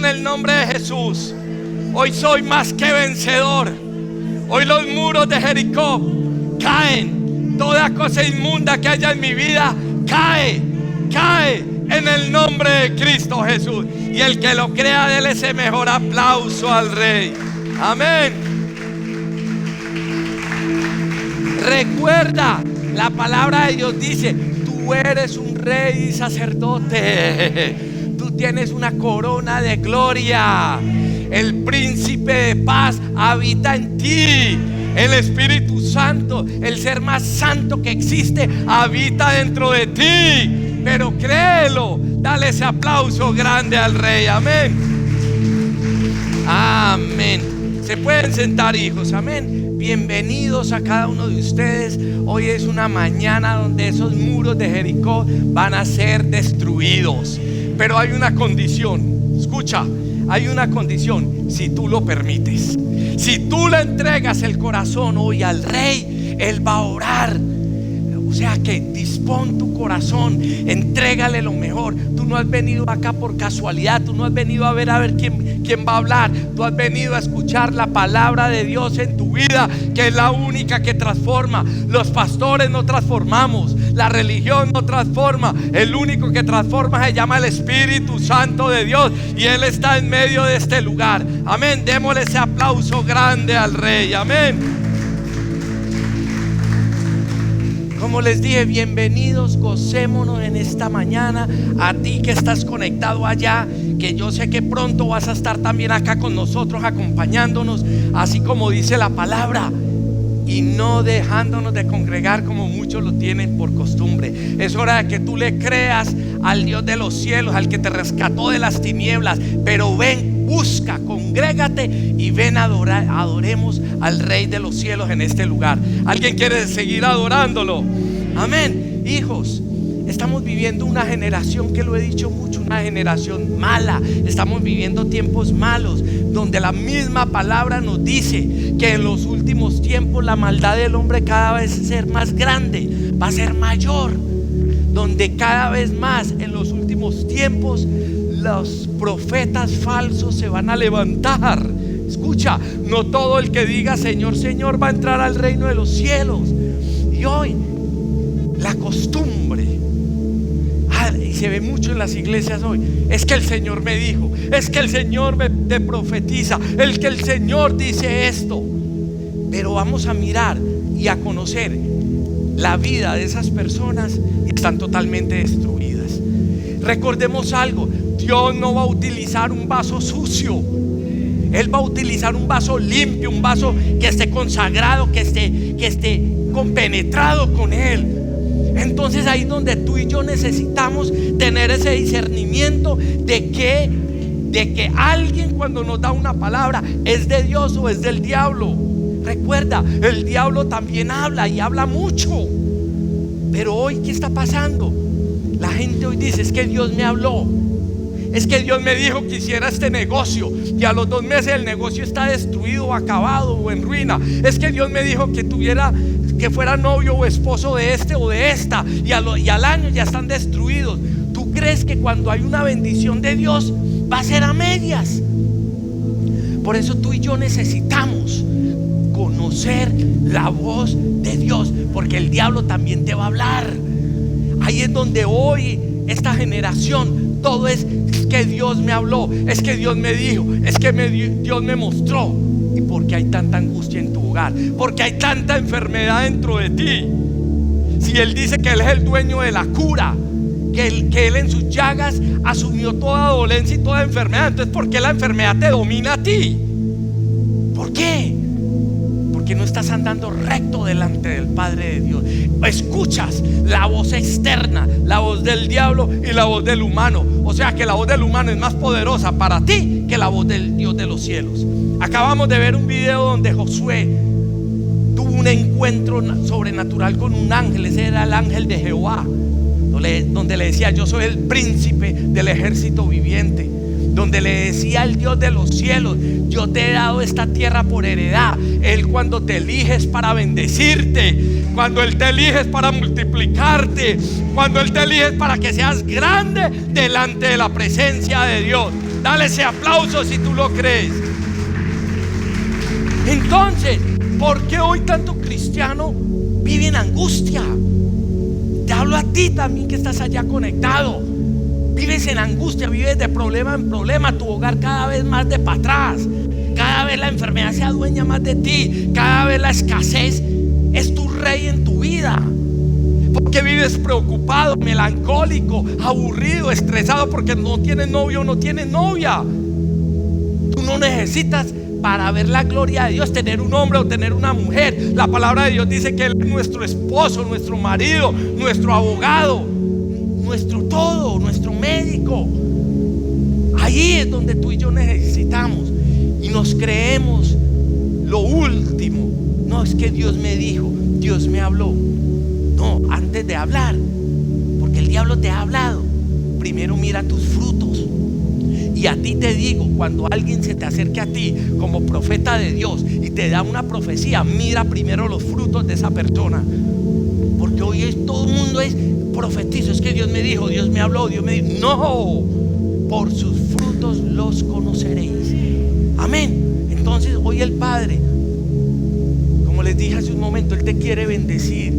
en el nombre de Jesús. Hoy soy más que vencedor. Hoy los muros de Jericó caen. Toda cosa inmunda que haya en mi vida cae en el nombre de Cristo Jesús. Y el que lo crea, déle ese mejor aplauso al Rey. Amén. Recuerda, la palabra de Dios dice: tú eres un rey y sacerdote. Tú tienes una corona de gloria. El príncipe de paz habita en ti. El Espíritu Santo, el ser más santo que existe, habita dentro de ti. Pero créelo, dale ese aplauso grande al Rey. Amén. Amén. Se pueden sentar, hijos. Amén. Bienvenidos a cada uno de ustedes. Hoy es una mañana donde esos muros de Jericó van a ser destruidos. Pero hay una condición. Escucha, hay una condición. Si tú lo permites, si tú le entregas el corazón hoy al Rey, Él va a orar. O sea que dispón tu corazón, entrégale lo mejor. Tú no has venido acá por casualidad. Tú no has venido a ver quién va a hablar. Tú has venido a escuchar la palabra de Dios en tu vida, que es la única que transforma. Los pastores no transformamos, la religión no transforma. El único que transforma se llama el Espíritu Santo de Dios, y Él está en medio de este lugar. Amén. Démosle ese aplauso grande al Rey. Amén. Como les dije, bienvenidos, gocémonos en esta mañana. A ti que estás conectado allá, que yo sé que pronto vas a estar también acá con nosotros, acompañándonos, así como dice la palabra, y no dejándonos de congregar como muchos lo tienen por costumbre. Es hora de que tú le creas al Dios de los cielos, al que te rescató de las tinieblas. Pero ven, busca, congrégate y ven a adorar. Adoremos al Rey de los cielos en este lugar. ¿Alguien quiere seguir adorándolo? Amén. Hijos, estamos viviendo una generación, que lo he dicho mucho, una generación mala. Estamos viviendo tiempos malos, donde la misma palabra nos dice que en los últimos tiempos la maldad del hombre cada vez va a ser más grande, va a ser mayor. Donde cada vez más en los últimos tiempos los profetas falsos se van a levantar. Escucha, no todo el que diga Señor, Señor va a entrar al reino de los cielos. Y hoy la costumbre, y se ve mucho en las iglesias hoy, es que el Señor me dijo, es que el Señor te profetiza, el que el Señor dice esto. Pero vamos a mirar y a conocer la vida de esas personas, y están totalmente destruidas. Recordemos algo: Dios no va a utilizar un vaso sucio. Él va a utilizar un vaso limpio, un vaso que esté consagrado, que esté compenetrado con Él. Entonces ahí es donde tú y yo necesitamos tener ese discernimiento de que alguien, cuando nos da una palabra, es de Dios o es del diablo. Recuerda, el diablo también habla, y habla mucho. Pero hoy, ¿qué está pasando? La gente hoy dice: es que Dios me habló, es que Dios me dijo que hiciera este negocio, y a los 2 meses el negocio está destruido, o acabado, o en ruina. Es que Dios me dijo que fuera novio o esposo de este o de esta, y al año ya están destruidos. ¿Tú crees que cuando hay una bendición de Dios va a ser a medias? Por eso tú y yo necesitamos conocer la voz de Dios, porque el diablo también te va a hablar. Ahí es donde hoy esta generación, todo es que Dios me habló, es que Dios me dijo, es que Dios me mostró. ¿Y por qué hay tanta angustia en tu hogar? ¿Por qué hay tanta enfermedad dentro de ti? Si Él dice que Él es el dueño de la cura, que Él en sus llagas asumió toda dolencia y toda enfermedad, entonces ¿por qué la enfermedad te domina a ti? ¿Por qué? Porque no estás andando recto delante del Padre de Dios. Escuchas la voz externa, la voz del diablo y la voz del humano. O sea que la voz del humano es más poderosa para ti que la voz del Dios de los cielos. Acabamos de ver un video donde Josué tuvo un encuentro sobrenatural con un ángel. Ese era el ángel de Jehová, donde le decía: yo soy el príncipe del ejército viviente. Donde le decía el Dios de los cielos: yo te he dado esta tierra por heredad. Él, cuando te eliges para bendecirte, cuando Él te eliges para multiplicarte, cuando Él te eliges para que seas grande delante de la presencia de Dios. Dale ese aplauso si tú lo crees. Entonces, ¿por qué hoy tanto cristiano vive en angustia? Te hablo a ti también que estás allá conectado. Vives en angustia, vives de problema en problema, tu hogar cada vez más de para atrás. Cada vez la enfermedad se adueña más de ti. Cada vez la escasez es tu rey en tu vida. Porque vives preocupado, melancólico, aburrido, estresado porque no tienes novio o no tienes novia. Tú no necesitas, para ver la gloria de Dios, tener un hombre o tener una mujer. La palabra de Dios dice que Él es nuestro esposo, nuestro marido, nuestro abogado, nuestro todo, nuestro médico. Ahí es donde tú y yo necesitamos. Y nos creemos lo último. No, es que Dios me dijo, Dios me habló. No, antes de hablar, porque el diablo te ha hablado, primero mira tus frutos. Y a ti te digo, cuando alguien se te acerque a ti como profeta de Dios y te da una profecía, mira primero los frutos de esa persona. Porque hoy todo el mundo es profetizo. Es que Dios me dijo, Dios me habló, Dios me dijo. No, por sus frutos los conoceréis. Amén. Entonces hoy el Padre, como les dije hace un momento, Él te quiere bendecir.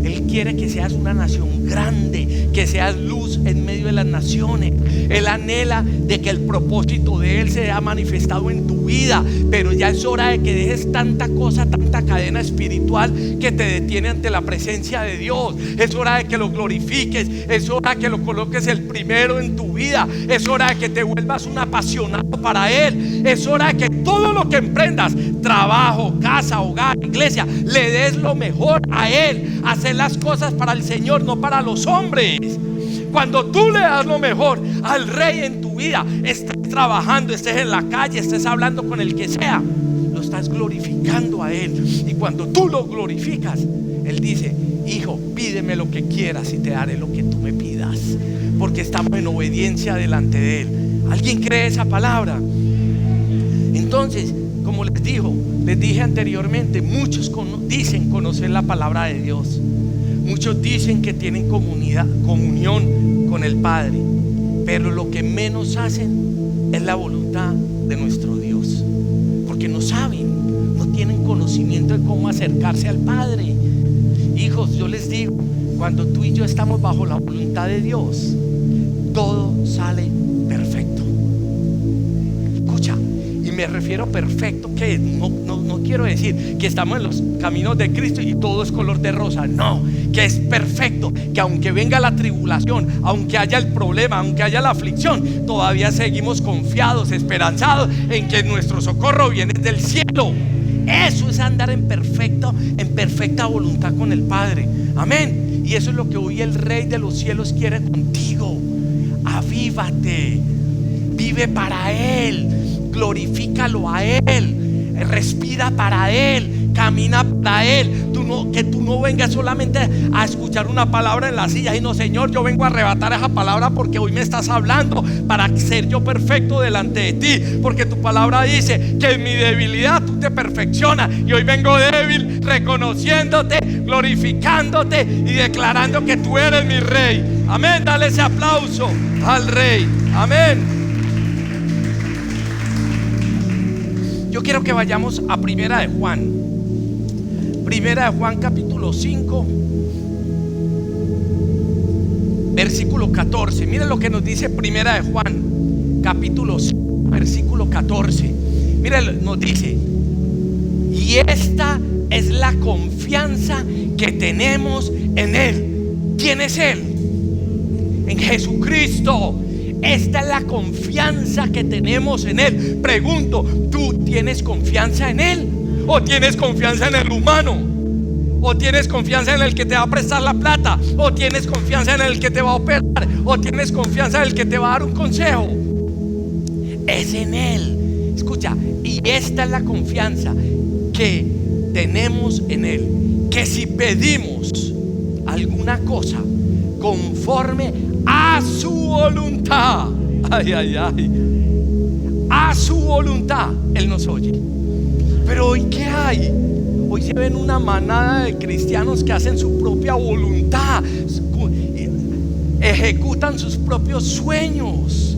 Él quiere que seas una nación grande, que seas luz en medio de las naciones. Él anhela de que el propósito de Él se haya manifestado en tu vida. Pero ya es hora de que dejes tanta cosa, tanta cadena espiritual que te detiene ante la presencia de Dios. Es hora de que lo glorifiques. Es hora de que lo coloques el primero en tu vida. Es hora de que te vuelvas un apasionado para Él. Es hora de que todo lo que emprendas, trabajo, casa, hogar, iglesia, le des lo mejor a Él. Hacer las cosas para el Señor, no para los hombres. Cuando tú le das lo mejor al Rey en tu vida, estés trabajando, estés en la calle, estés hablando con el que sea, lo estás glorificando a Él. Y cuando tú lo glorificas, Él dice: hijo, pídeme lo que quieras y te daré lo que tú me pidas. Porque estamos en obediencia delante de Él. ¿Alguien cree esa palabra? Entonces, como les dije anteriormente, muchos dicen conocer la palabra de Dios. Muchos dicen que tienen comunión con el Padre, pero lo que menos hacen es la voluntad de nuestro Dios, porque no saben, no tienen conocimiento de cómo acercarse al Padre. Hijos, yo les digo, cuando tú y yo estamos bajo la voluntad de Dios, todo sale perfecto. Escucha, y me refiero perfecto, que no quiero decir que estamos en los caminos de Cristo y todo es color de rosa. No, que es perfecto, que aunque venga la tribulación, aunque haya el problema, aunque haya la aflicción, todavía seguimos confiados, esperanzados en que nuestro socorro viene del cielo. Eso es andar en perfecta voluntad con el Padre. Amén. Y eso es lo que hoy el Rey de los cielos quiere contigo. Avívate, vive para Él, glorifícalo a Él, respira para Él, camina para Él. Que tú no vengas solamente a escuchar una palabra en la silla y no: Señor, yo vengo a arrebatar esa palabra porque hoy me estás hablando para ser yo perfecto delante de ti, porque tu palabra dice que en mi debilidad tú te perfeccionas. Y hoy vengo débil, reconociéndote, glorificándote y declarando que tú eres mi Rey. Amén. Dale ese aplauso al Rey. Amén. Yo quiero que vayamos a Primera de Juan. Primera de Juan capítulo 5, versículo 14. Miren lo que nos dice Primera de Juan capítulo 5, versículo 14. Miren, nos dice: y esta es la confianza que tenemos en Él. ¿Quién es Él? En Jesucristo. Esta es la confianza que tenemos en Él. Pregunto, ¿tú tienes confianza en Él? ¿O tienes confianza en el humano? ¿O tienes confianza en el que te va a prestar la plata? ¿O tienes confianza en el que te va a operar? ¿O tienes confianza en el que te va a dar un consejo? Es en Él. Escucha, y esta es la confianza que tenemos en Él, que si pedimos alguna cosa conforme a su voluntad, a su voluntad, Él nos oye. Pero hoy, ¿qué hay? Hoy se ven una manada de cristianos que hacen su propia voluntad, ejecutan sus propios sueños.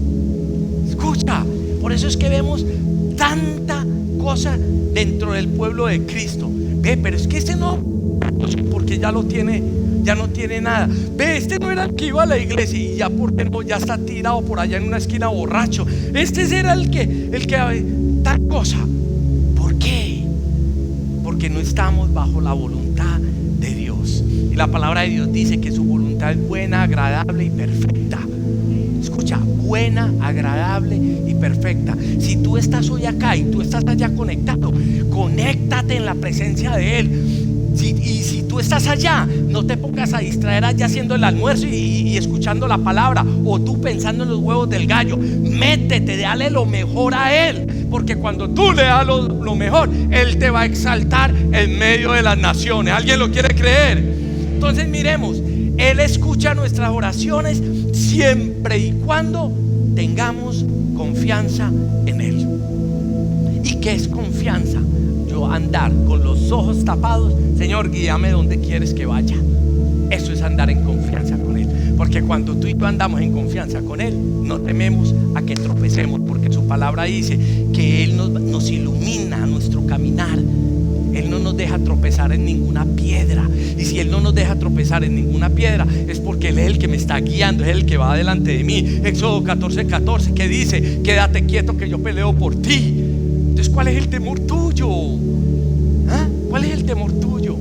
Escucha, por eso es que vemos tanta cosa dentro del pueblo de Cristo. Ve, pero es que este no, porque ya lo tiene, ya no tiene nada. Ve, este no era el que iba a la iglesia y ya porque no, ya está tirado por allá en una esquina borracho. Este era el que tal cosa. ¿Por qué? Porque no estamos bajo la voluntad de Dios. Y la palabra de Dios dice que su voluntad es buena, agradable y perfecta. Escucha, buena, agradable y perfecta. Si tú estás hoy acá y tú estás allá conectado, conéctate en la presencia de Él. Y si tú estás allá, no te pongas a distraer allá haciendo el almuerzo y escuchando la palabra, o tú pensando en los huevos del gallo. Métete, dale lo mejor a Él, porque cuando tú le das lo mejor, Él te va a exaltar en medio de las naciones. ¿Alguien lo quiere creer? Entonces miremos, Él escucha nuestras oraciones siempre y cuando tengamos confianza en Él. ¿Y qué es confianza? Yo andar con los ojos tapados. Señor, guíame donde quieres que vaya. Eso es andar en confianza con Él. Porque cuando tú y yo andamos en confianza con Él, no tememos a que tropecemos, porque su palabra dice que Él nos ilumina nuestro caminar. Él no nos deja tropezar en ninguna piedra. Y si Él no nos deja tropezar en ninguna piedra, es porque Él es el que me está guiando, es el que va delante de mí. Éxodo 14:14, que dice: quédate quieto que yo peleo por ti. Entonces, ¿cuál es el temor tuyo? ¿Ah? ¿Cuál es el temor tuyo?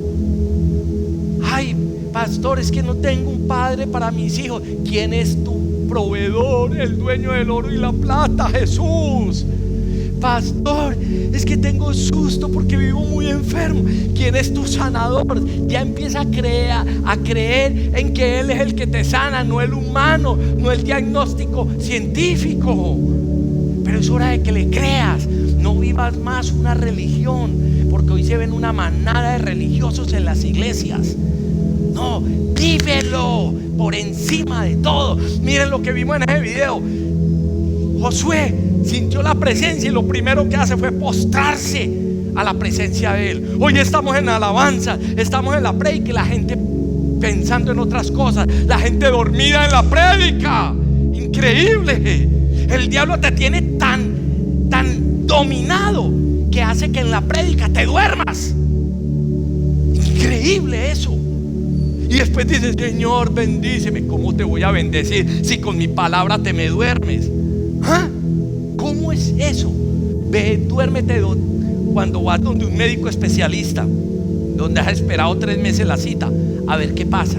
Ay, pastor, es que no tengo un padre para mis hijos. ¿Quién es tu proveedor? El dueño del oro y la plata, Jesús. Pastor, es que tengo susto porque vivo muy enfermo. ¿Quién es tu sanador? Ya empieza a creer en que Él es el que te sana, no el humano, no el diagnóstico científico. Pero es hora de que le creas. No vivas más una religión, porque hoy se ven una manada de religiosos en las iglesias. No, vívelo por encima de todo. Miren lo que vimos en ese video. Josué sintió la presencia y lo primero que hace fue postrarse a la presencia de Él. Hoy estamos en alabanza, estamos en la prédica y la gente pensando en otras cosas, la gente dormida en la prédica. Increíble. El diablo te tiene tan dominado que hace que en la prédica te duermas. Increíble eso. Y después dices: Señor, bendíceme. ¿Cómo te voy a bendecir si con mi palabra te me duermes? ¿Ah? ¿Cómo es eso? Ve, duérmete cuando vas donde un médico especialista, donde has esperado 3 meses la cita, a ver qué pasa.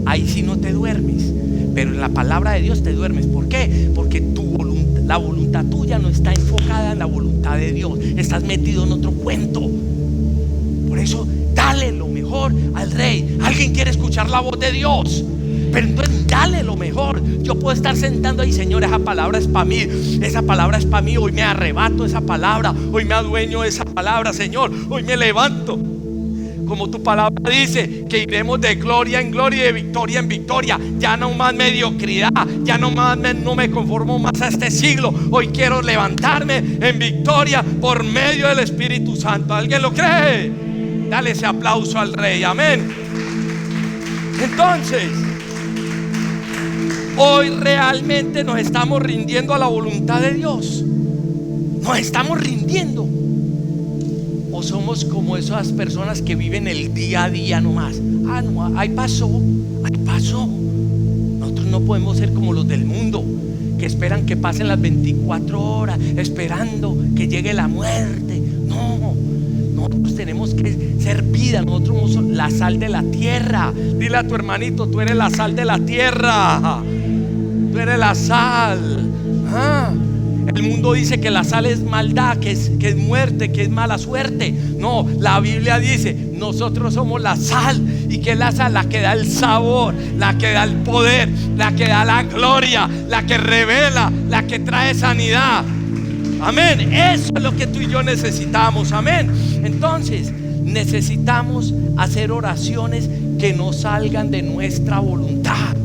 Ahí sí no te duermes, pero en la palabra de Dios te duermes. ¿Por qué? Porque la voluntad tuya no está enfocada en la voluntad de Dios. Estás metido en otro cuento. Por eso dale lo mejor al Rey. ¿Alguien quiere escuchar la voz de Dios? Pero entonces dale lo mejor. Yo puedo estar sentando ahí: Señor, esa palabra es para mí, esa palabra es para mí. Hoy me arrebato esa palabra, hoy me adueño de esa palabra. Señor, hoy me levanto. Como tu palabra dice, que iremos de gloria en gloria y de victoria en victoria. Ya no más mediocridad, ya no me conformo más a este siglo. Hoy quiero levantarme en victoria por medio del Espíritu Santo. ¿Alguien lo cree? Dale ese aplauso al Rey. Amén. Entonces, hoy realmente nos estamos rindiendo a la voluntad de Dios. Nos estamos rindiendo. ¿O somos como esas personas que viven el día a día nomás? Ah, no, ahí pasó, ahí pasó. Nosotros no podemos ser como los del mundo, que esperan que pasen las 24 horas esperando que llegue la muerte. No, nosotros tenemos que ser vida. Nosotros somos la sal de la tierra. Dile a tu hermanito: tú eres la sal de la tierra. Tú eres la sal. El mundo dice que la sal es maldad, que es muerte, que es mala suerte. No, la Biblia dice: nosotros somos la sal. ¿Y qué es la sal? La que da el sabor, la que da el poder, la que da la gloria, la que revela, la que trae sanidad. Amén. Eso es lo que tú y yo necesitamos. Amén. Entonces necesitamos hacer oraciones que no salgan de nuestra voluntad.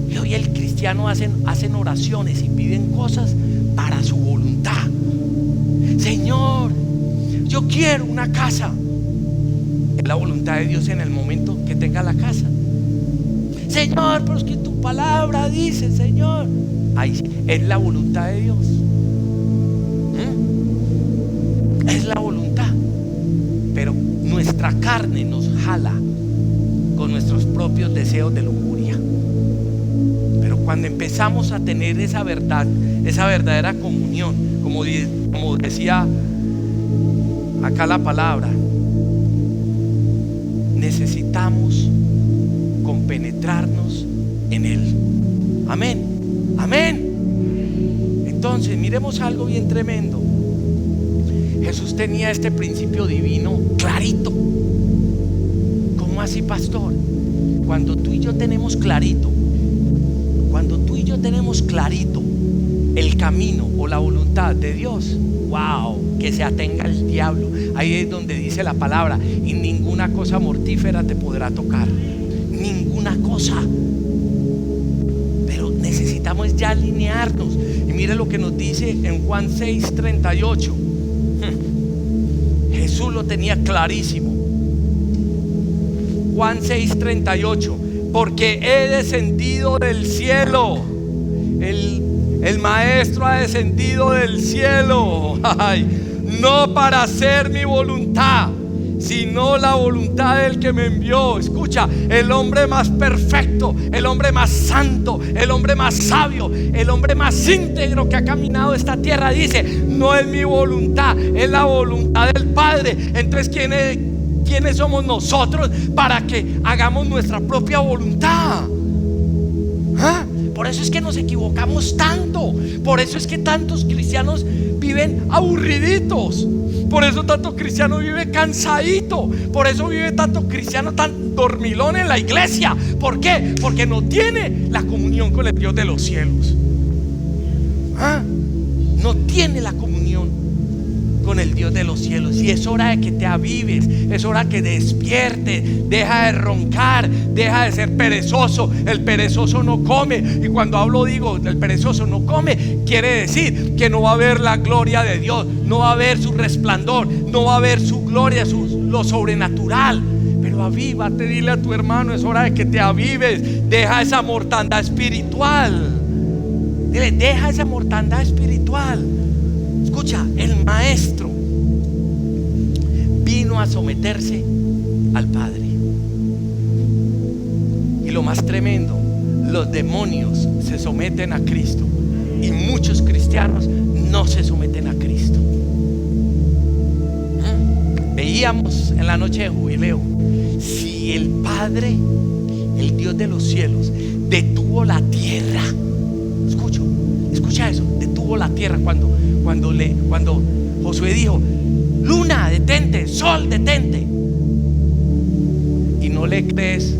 Y hoy el cristiano hacen oraciones y piden cosas para su voluntad. Señor, yo quiero una casa. Es la voluntad de Dios en el momento que tenga la casa. Señor, pero es que tu palabra dice, Señor. Ahí es la voluntad de Dios. Es la voluntad. Pero nuestra carne nos jala con nuestros propios deseos de lujuria. Pero cuando empezamos a tener esa verdad, esa verdadera comunión, como decía acá la palabra, necesitamos compenetrarnos en Él. Amén, amén. Entonces miremos algo bien tremendo. Jesús tenía este principio divino clarito. ¿Cómo así, pastor? Cuando tú y yo tenemos clarito el camino o la voluntad de Dios, wow, que se atenga el diablo. Ahí es donde dice la palabra: y ninguna cosa mortífera te podrá tocar. Ninguna cosa. Pero necesitamos ya alinearnos. Y mire lo que nos dice en Juan 6:38. Jesús lo tenía clarísimo. Juan 6:38. Porque he descendido del cielo. El maestro ha descendido del cielo. Ay, no para hacer mi voluntad, sino la voluntad del que me envió. Escucha, el hombre más perfecto, el hombre más santo, el hombre más sabio, el hombre más íntegro que ha caminado esta tierra dice: no es mi voluntad, es la voluntad del Padre. Entonces, ¿quiénes somos nosotros para que hagamos nuestra propia voluntad? ¿Ah? Por eso es que nos equivocamos tanto. Por eso es que tantos cristianos viven aburriditos. Por eso tanto cristiano vive cansadito. Por eso vive tanto cristiano tan dormilón en la iglesia. ¿Por qué? Porque no tiene la comunión con el Dios de los cielos. ¿Ah? No tiene la comunión con el Dios de los cielos. Y es hora de que te avives, es hora que despiertes. Deja de roncar, deja de ser perezoso. El perezoso no come. Y cuando digo el perezoso no come, quiere decir que no va a ver la gloria de Dios, no va a ver su resplandor, no va a ver su gloria, lo sobrenatural. Pero avívate, dile a tu hermano: es hora de que te avives. Deja esa mortandad espiritual. Dile: deja esa mortandad espiritual. Escucha, el maestro vino a someterse al Padre. Y lo más tremendo, los demonios se someten a Cristo y muchos cristianos no se someten a Cristo. Veíamos en la noche de jubileo, si el Padre, el Dios de los cielos, detuvo la tierra. Escucha eso, detuvo la tierra cuando Josué dijo: luna, detente, sol, detente. Y no le crees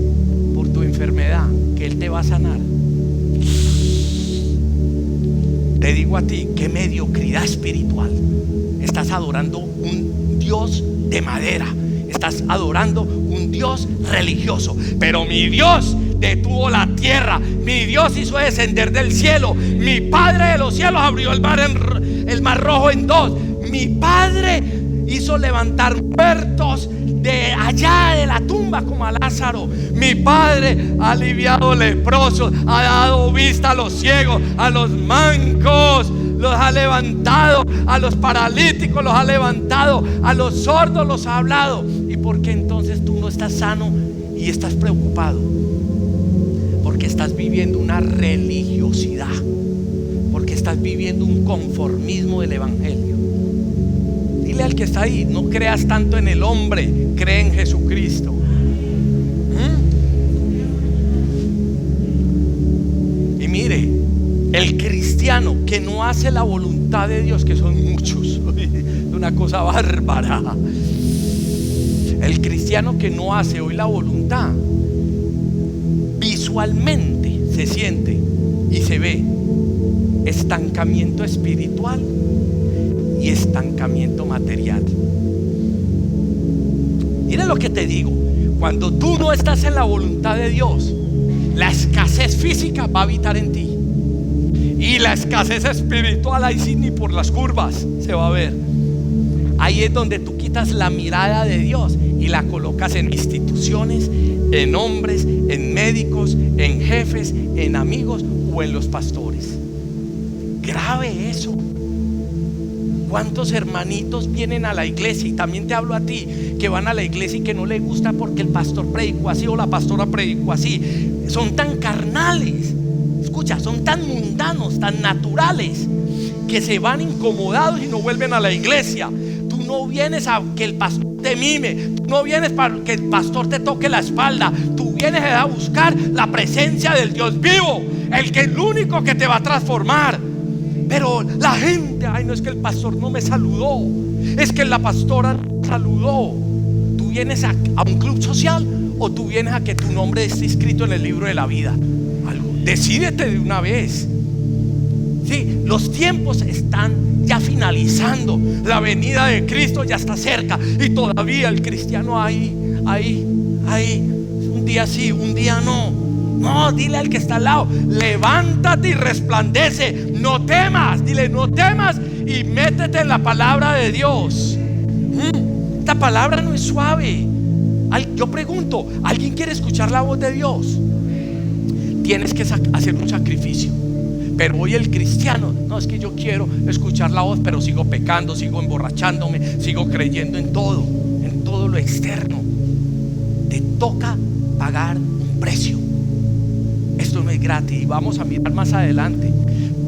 por tu enfermedad que Él te va a sanar. Te digo a ti, qué mediocridad espiritual. Estás adorando un Dios de madera, estás adorando un Dios religioso. Pero mi Dios detuvo la tierra, mi Dios hizo descender del cielo, mi Padre de los cielos abrió el mar rojo en dos, mi Padre hizo levantar muertos de allá de la tumba como a Lázaro, mi Padre ha aliviado leprosos, ha dado vista a los ciegos, a los mancos los ha levantado, a los paralíticos los ha levantado, a los sordos los ha hablado. ¿Y por qué entonces tú no estás sano y estás preocupado? Porque estás viviendo una religiosidad, porque estás viviendo un conformismo del evangelio. Dile al que está ahí: no creas tanto en el hombre, cree en Jesucristo. Y mire, el cristiano que no hace la voluntad de Dios, que son muchos, una cosa bárbara. El cristiano que no hace hoy la voluntad, visualmente se siente y se ve estancamiento espiritual y estancamiento material. Mira lo que te digo: cuando tú no estás en la voluntad de Dios, la escasez física va a habitar en ti, y la escasez espiritual, ahí sí ni por las curvas se va a ver. Ahí es donde tú quitas la mirada de Dios y la colocas en instituciones, en hombres, en médicos, en jefes, en amigos o en los pastores. grave eso. ¿Cuántos hermanitos vienen a la iglesia? Y también te hablo a ti, que van a la iglesia y que no les gusta porque el pastor predicó así o la pastora predicó así. Son tan carnales, escucha, son tan mundanos, tan naturales, que se van incomodados y no vuelven a la iglesia. Tú no vienes a que el pastor te mime, tú no vienes para que el pastor te toque la espalda. Tú vienes a buscar la presencia del Dios vivo, el único que te va a transformar. Pero la gente, ay, no, es que el pastor no me saludó, es que la pastora no me saludó. ¿Tú vienes a un club social o tú vienes a que tu nombre esté escrito en el libro de la vida? Decídete de una vez. Sí, los tiempos están ya finalizando, la venida de Cristo ya está cerca, y todavía el cristiano ahí, un día sí, un día no. No, dile al que está al lado, levántate y resplandece, no temas. Dile, no temas, y métete en la palabra de Dios. Esta palabra no es suave. Yo pregunto, ¿alguien quiere escuchar la voz de Dios? Tienes que hacer un sacrificio. Pero hoy el cristiano, no, es que yo quiero escuchar la voz, pero sigo pecando, sigo emborrachándome, sigo creyendo en todo lo externo. Te toca pagar un precio. Esto no es gratis. Y vamos a mirar más adelante.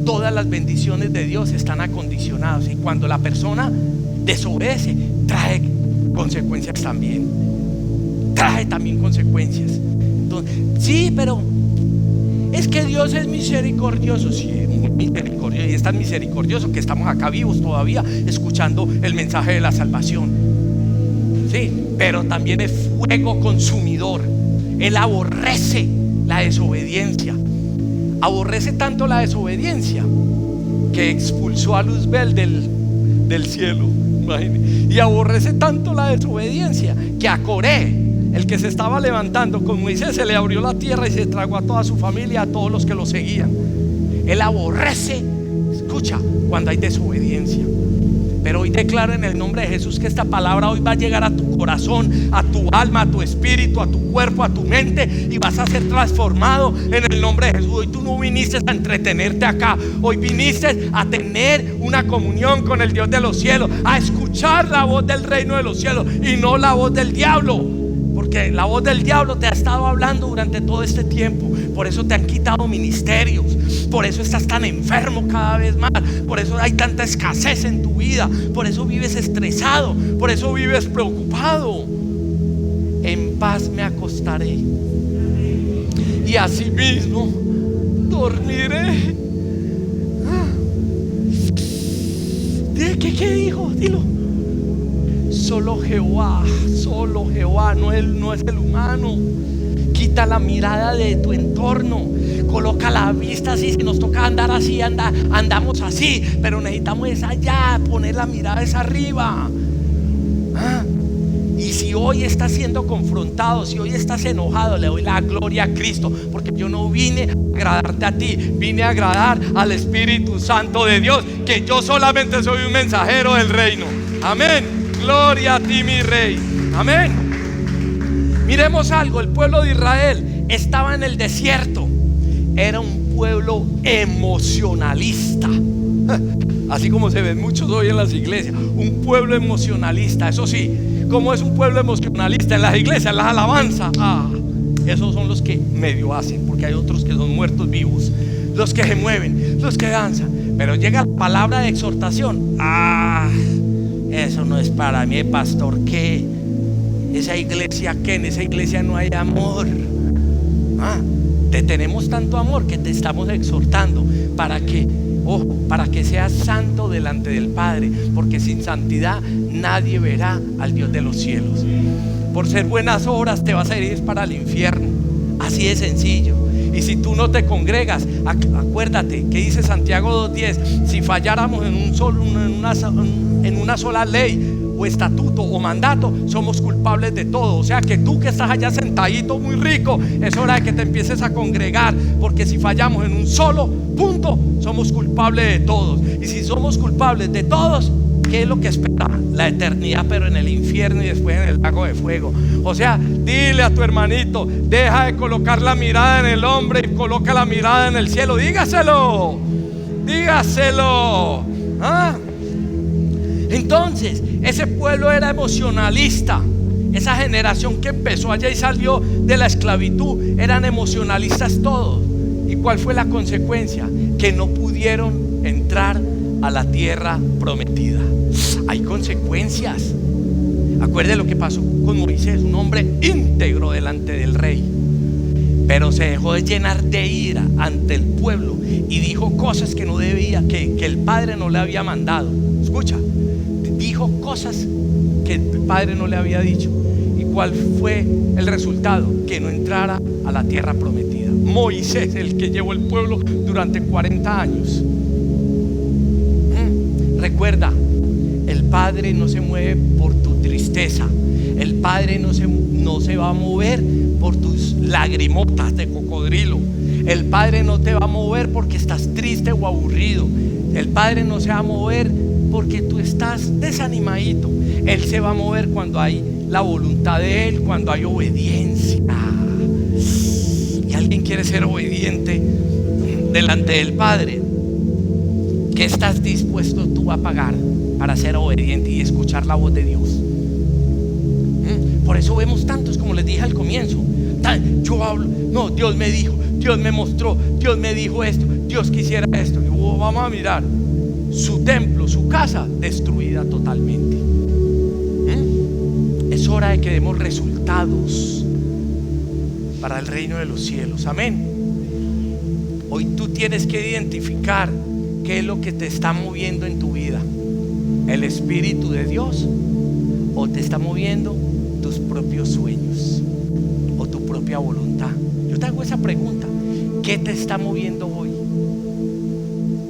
Todas las bendiciones de Dios están acondicionadas, y cuando la persona desobedece, trae consecuencias también. Trae también consecuencias. Entonces, sí, pero es que Dios es misericordioso. Sí, es misericordioso, y es tan misericordioso que estamos acá vivos todavía escuchando el mensaje de la salvación. Sí, pero también es fuego consumidor. Él aborrece la desobediencia. Aborrece tanto la desobediencia que expulsó a Luzbel del cielo. Imagínate. Y aborrece tanto la desobediencia que a Coré, el que se estaba levantando con Moisés, se le abrió la tierra y se tragó a toda su familia, a todos los que lo seguían. Él aborrece, escucha, cuando hay desobediencia. Pero hoy declaro en el nombre de Jesús que esta palabra hoy va a llegar a tu corazón, a tu alma, a tu espíritu, a tu cuerpo, a tu mente, y vas a ser transformado en el nombre de Jesús. Hoy tú no viniste a entretenerte acá, hoy viniste a tener una comunión con el Dios de los cielos, a escuchar la voz del reino de los cielos y no la voz del diablo. Porque la voz del diablo te ha estado hablando durante todo este tiempo. Por eso te han quitado ministerios. Por eso estás tan enfermo cada vez más. Por eso hay tanta escasez en tu vida. Por eso vives estresado. Por eso vives preocupado. En paz me acostaré, y asimismo dormiré. ¿Qué dijo? Dilo. Solo Jehová, no es el humano. Quita la mirada de tu entorno, coloca la vista así. Si nos toca andar así, andamos así, pero necesitamos es allá, poner la mirada es arriba. Y si hoy estás siendo confrontado, si hoy estás enojado, le doy la gloria a Cristo, porque yo no vine a agradarte a ti, vine a agradar al Espíritu Santo de Dios, que yo solamente soy un mensajero del reino. Amén. Gloria a ti, mi rey. Amén. Miremos algo. El pueblo de Israel estaba en el desierto. Era un pueblo emocionalista, así como se ven muchos hoy en las iglesias. Un pueblo emocionalista. Eso sí, ¿cómo es un pueblo emocionalista? En las iglesias, en las alabanzas, esos son los que medio hacen, porque hay otros que son muertos vivos, los que se mueven, los que danzan. Pero llega la palabra de exhortación. Eso no es para mí, pastor. ¿Qué? Esa iglesia, ¿qué? En esa iglesia no hay amor. Te tenemos tanto amor que te estamos exhortando para que seas santo delante del Padre, porque sin santidad nadie verá al Dios de los cielos. Por ser buenas obras te vas a ir para el infierno. Así de sencillo. Y si tú no te congregas, acuérdate que dice Santiago 2:10: si falláramos en una sola ley o estatuto o mandato, somos culpables de todo. O sea que tú que estás allá sentadito muy rico, es hora de que te empieces a congregar, porque si fallamos en un solo punto, somos culpables de todos. Y si somos culpables de todos, ¿qué es lo que espera? La eternidad, pero en el infierno y después en el lago de fuego. O sea, dile a tu hermanito: deja de colocar la mirada en el hombre y coloca la mirada en el cielo. Dígaselo. Dígaselo. ¿Ah? Entonces, ese pueblo era emocionalista. Esa generación que empezó allá y salió de la esclavitud, eran emocionalistas todos. ¿Y cuál fue la consecuencia? Que no pudieron entrar a la tierra prometida. Hay consecuencias. Acuerde lo que pasó con Moisés, un hombre íntegro delante del rey, pero se dejó de llenar de ira ante el pueblo y dijo cosas que no debía, que el padre no le había mandado. Escucha, dijo cosas que el padre no le había dicho. ¿Y cuál fue el resultado? Que no entrara a la tierra prometida. Moisés, el que llevó el pueblo durante 40 años. Recuerda, el Padre no se mueve por tu tristeza. El Padre no se va a mover por tus lagrimotas de cocodrilo. El Padre no te va a mover porque estás triste o aburrido. El Padre no se va a mover porque tú estás desanimadito. Él se va a mover cuando hay la voluntad de Él, cuando hay obediencia. Y alguien quiere ser obediente delante del Padre. ¿Qué estás dispuesto tú a pagar para ser obediente y escuchar la voz de Dios? Por eso vemos tantos, como les dije al comienzo. Yo hablo, no, Dios me dijo, Dios me mostró, Dios me dijo esto, Dios quisiera esto. Y vamos a mirar su templo, su casa destruida totalmente. Es hora de que demos resultados para el reino de los cielos. Amén. Hoy tú tienes que identificar qué es lo que te está moviendo en tu vida. ¿El Espíritu de Dios o te está moviendo tus propios sueños o tu propia voluntad? Yo te hago esa pregunta. ¿Qué te está moviendo hoy?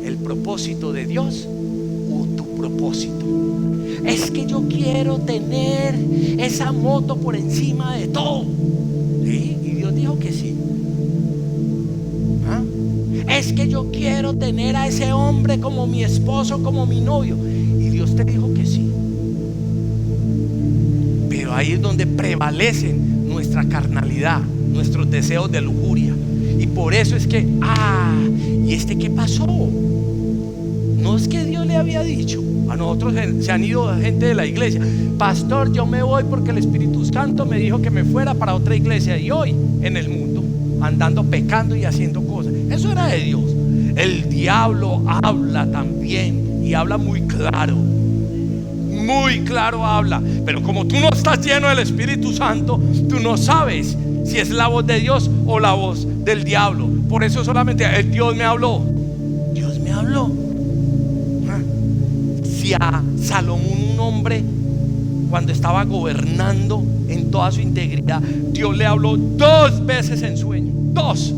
¿El propósito de Dios o tu propósito? Es que yo quiero tener esa moto por encima de todo. ¿Sí? Y Dios dijo que sí. ¿Ah? Es que yo quiero tener a ese hombre como mi esposo, como mi novio. Y Dios te dijo que sí. Pero ahí es donde prevalecen nuestra carnalidad, nuestros deseos de lujuria. Y por eso es que, ¿y este qué pasó? No es que Dios le había dicho. A nosotros se han ido gente de la iglesia. Pastor, yo me voy porque el Espíritu Santo me dijo que me fuera para otra iglesia. Y hoy en el mundo andando pecando y haciendo cosas. Eso era de Dios. El diablo habla también, y habla muy claro. Muy claro habla. Pero como tú no estás lleno del Espíritu Santo, tú no sabes si es la voz de Dios o la voz del diablo. Por eso solamente Dios me habló. Dios me habló. Si a Salomón, un hombre, cuando estaba gobernando en toda su integridad, Dios le habló 2 veces en sueño. 2.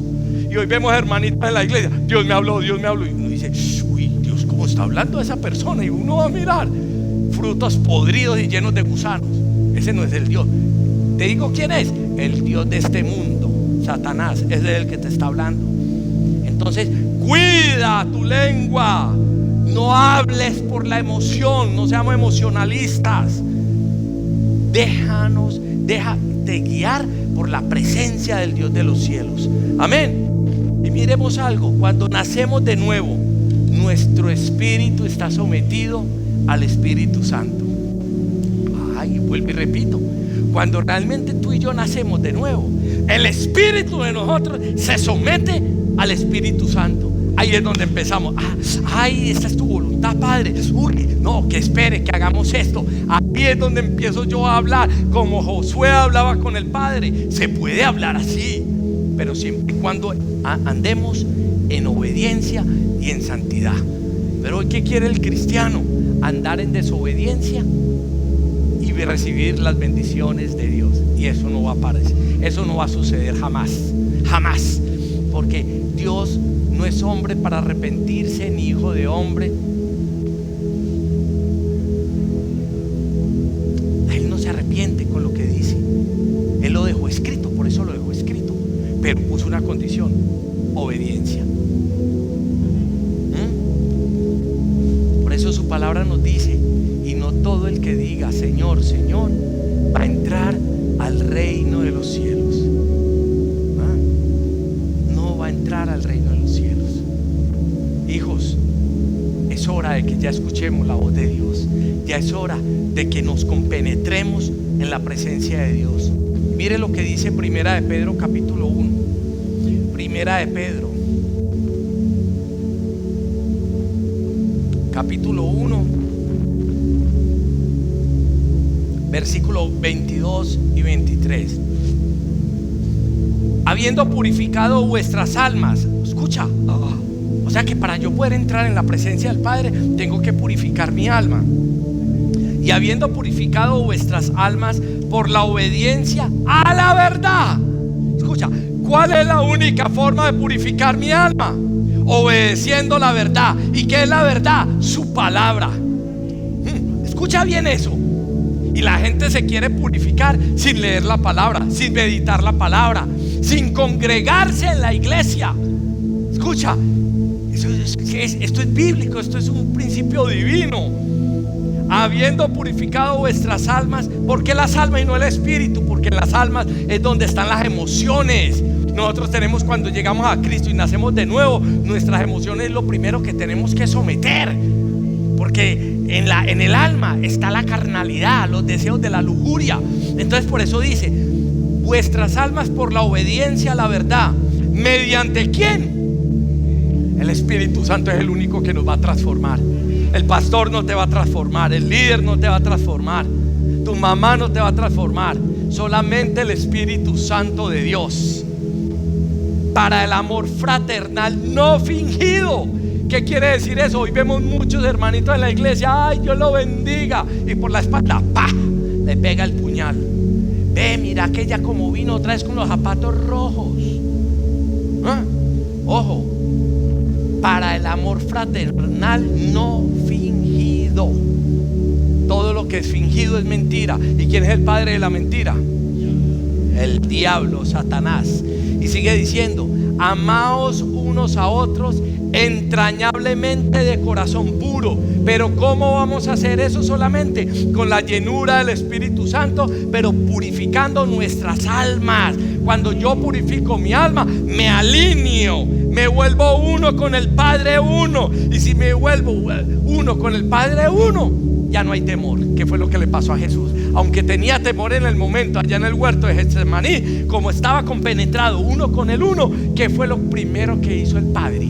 Y hoy vemos hermanitas en la iglesia. Dios me habló, Dios me habló. Y uno dice, uy, Dios, ¿cómo está hablando de esa persona? Y uno va a mirar frutos podridos y llenos de gusanos. Ese no es el Dios. Te digo quién es. El Dios de este mundo, Satanás. Es de él que te está hablando. Entonces, cuida tu lengua. No hables por la emoción. No seamos emocionalistas. Déjate guiar por la presencia del Dios de los cielos. Amén. Y miremos algo. Cuando nacemos de nuevo, nuestro espíritu está sometido al Espíritu Santo. Vuelvo y repito. Cuando realmente tú y yo nacemos de nuevo, el espíritu de nosotros se somete al Espíritu Santo. Ahí es donde empezamos. Esta es tu voluntad, Padre. No, que espere, que hagamos esto. Ahí es donde empiezo yo a hablar como Josué hablaba con el Padre. Se puede hablar así, pero siempre y cuando andemos en obediencia y en santidad. Pero hoy, ¿qué quiere el cristiano? Andar en desobediencia y recibir las bendiciones de Dios. Y eso no va a aparecer. Eso no va a suceder jamás. Jamás. Porque Dios no es hombre para arrepentirse, ni hijo de hombre. Él no se arrepiente con lo que dice. Él lo dejó escrito, por eso lo dejó escrito. Pero puso una condición: obediencia. Por eso su palabra nos dice: y no todo el que diga Señor, Señor, va a entrar al reino de los cielos. No va a entrar al reino de los cielos. Hijos, es hora de que ya escuchemos la voz de Dios. Ya es hora de que nos compenetremos en la presencia de Dios. Mire lo que dice Primera de Pedro capítulo 1. Primera de Pedro capítulo 1, versículos 22 y 23. Habiendo purificado vuestras almas. Escucha, o sea que para yo poder entrar en la presencia del Padre tengo que purificar mi alma. Y habiendo purificado vuestras almas por la obediencia a la verdad. Escucha, ¿cuál es la única forma de purificar mi alma? Obedeciendo la verdad. ¿Y qué es la verdad? Su palabra. Escucha bien eso. Y la gente se quiere purificar sin leer la palabra, sin meditar la palabra, sin congregarse en la iglesia. Escucha, esto es bíblico, esto es un principio divino. Habiendo purificado vuestras almas. ¿Por qué las almas y no el espíritu? Porque en las almas es donde están las emociones. Nosotros tenemos, cuando llegamos a Cristo y nacemos de nuevo, nuestras emociones es lo primero que tenemos que someter. Porque en el alma está la carnalidad, los deseos de la lujuria. Entonces por eso dice: vuestras almas por la obediencia a la verdad. ¿Mediante quién? El Espíritu Santo es el único que nos va a transformar. El pastor no te va a transformar, el líder no te va a transformar, tu mamá no te va a transformar. Solamente el Espíritu Santo de Dios. Para el amor fraternal no fingido. ¿Qué quiere decir eso? Hoy vemos muchos hermanitos en la iglesia: ay, Dios lo bendiga, y por la espalda, ¡pa!, le pega el puñal. Ve, mira que ella como vino otra vez con los zapatos rojos. Ojo, para el amor fraternal no fingido. Todo lo que es fingido es mentira. ¿Y quién es el padre de la mentira? El diablo, Satanás. Y sigue diciendo: amaos unos a otros entrañablemente de corazón puro. Pero ¿cómo vamos a hacer eso? Solamente con la llenura del Espíritu Santo, pero purificando nuestras almas. Cuando yo purifico mi alma, me alineo, me vuelvo uno con el Padre uno. Y si me vuelvo uno con el Padre uno, ya no hay temor. ¿Qué fue lo que le pasó a Jesús? Aunque tenía temor en el momento allá en el huerto de Getsemaní, como estaba compenetrado uno con el uno, ¿qué fue lo primero que hizo el Padre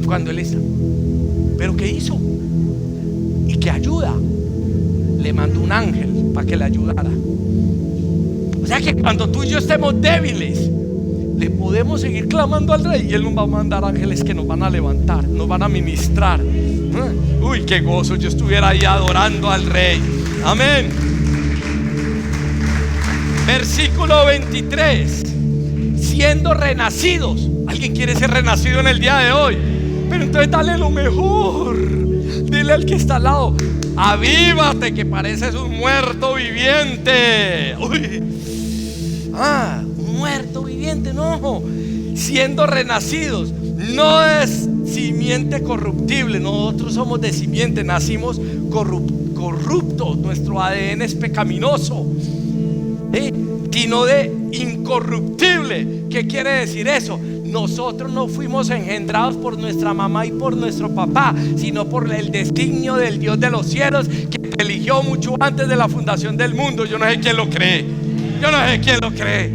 cuando él está? ¿Pero qué hizo? ¿Y qué ayuda? Le mandó un ángel para que le ayudara. O sea que cuando tú y yo estemos débiles, le podemos seguir clamando al Rey, y Él nos va a mandar ángeles que nos van a levantar, nos van a ministrar. Uy, qué gozo yo estuviera ahí adorando al Rey. Amén. Versículo 23. Siendo renacidos. ¿Alguien quiere ser renacido en el día de hoy? Pero entonces dale lo mejor. Dile al que está al lado: avívate, que pareces un muerto viviente. Uy. Un muerto viviente, no. Siendo renacidos, no es simiente corruptible. Nosotros somos de simiente, nacimos corruptos, nuestro ADN es pecaminoso, sino de incorruptible. ¿Qué quiere decir eso? Nosotros no fuimos engendrados por nuestra mamá y por nuestro papá, sino por el designio del Dios de los cielos, que te eligió mucho antes de la fundación del mundo. Yo no sé quién lo cree. Yo no sé quién lo cree.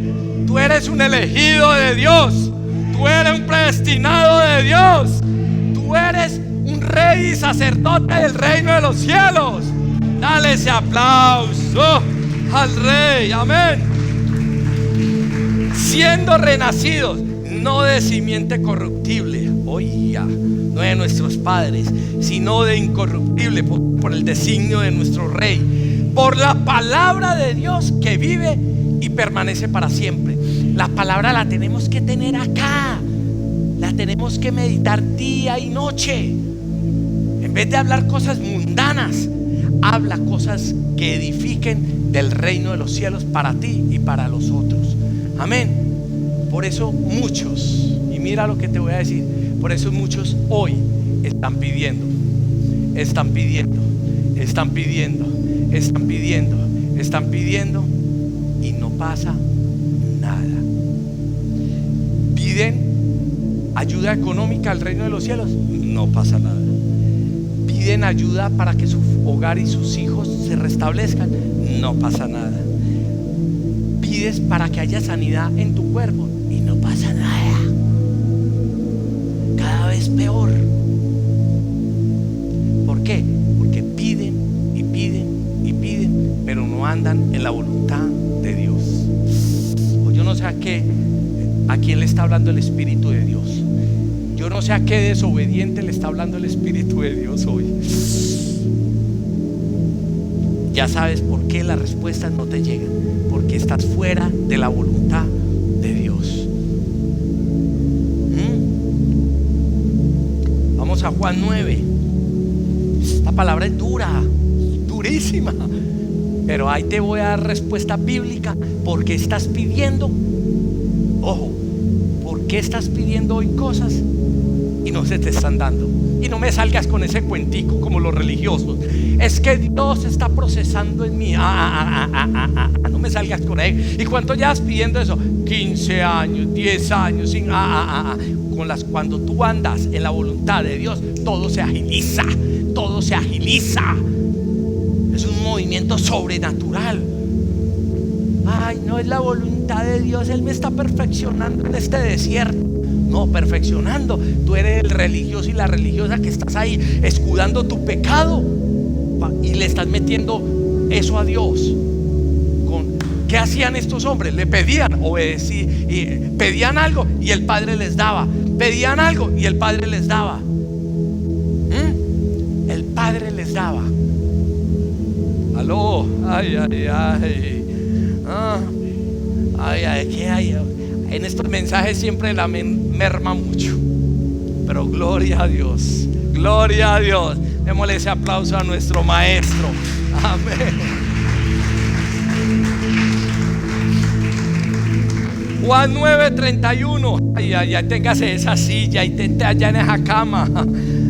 Tú eres un elegido de Dios. Tú eres un predestinado de Dios. Tú eres un rey y sacerdote del reino de los cielos. Dale ese aplauso al Rey. Amén. Siendo renacidos, no de simiente corruptible, oiga, no de nuestros padres, sino de incorruptible, por el designio de nuestro Rey, por la palabra de Dios que vive y permanece para siempre. La palabra la tenemos que tener acá, la tenemos que meditar día y noche. En vez de hablar cosas mundanas, habla cosas que edifiquen del reino de los cielos para ti y para los otros. Amén. Por eso muchos, y mira lo que te voy a decir, por eso muchos hoy están pidiendo, y no pasa nada. Piden ayuda económica al reino de los cielos, no pasa nada. piden ayuda para que su hogar y sus hijos se restablezcan, no pasa nada. Pides para que haya sanidad en tu cuerpo y no pasa nada. Cada vez peor. ¿Por qué? Porque piden y piden y piden, pero no andan en la voluntad de Dios. O yo no sé a quién le está hablando el Espíritu de Dios. Yo no sé a qué desobediente le está hablando el Espíritu de Dios hoy. Ya sabes por qué las respuestas no te llegan, porque estás fuera de la voluntad de Dios. Vamos a Juan 9. Esta palabra es dura, durísima, pero ahí te voy a dar respuesta bíblica. Porque estás pidiendo, ojo, ¿por qué estás pidiendo hoy cosas y no se te están dando? Y no me salgas con ese cuentico como los religiosos. Es que Dios está procesando en mí. No me salgas con él. ¿Y cuánto llevas pidiendo eso? 15 años, 10 años, sin cuando tú andas en la voluntad de Dios, todo se agiliza. Todo se agiliza. Es un movimiento sobrenatural. Ay, no es la voluntad de Dios, Él me está perfeccionando en este desierto. No, perfeccionando. Tú eres el religioso y la religiosa que estás ahí escudando tu pecado y le estás metiendo eso a Dios. ¿Qué hacían estos hombres? Le pedían, pedían algo y el Padre les daba. Pedían algo y el Padre les daba. El Padre les daba. Aló, ay, ay, ay. Ay, ay, ¿qué hay? En estos mensajes siempre la merma mucho, pero gloria a Dios, gloria a Dios. Démosle ese aplauso a nuestro maestro. Amén. Juan 9:31. Ay, ay, ay, téngase esa silla y tente allá en esa cama.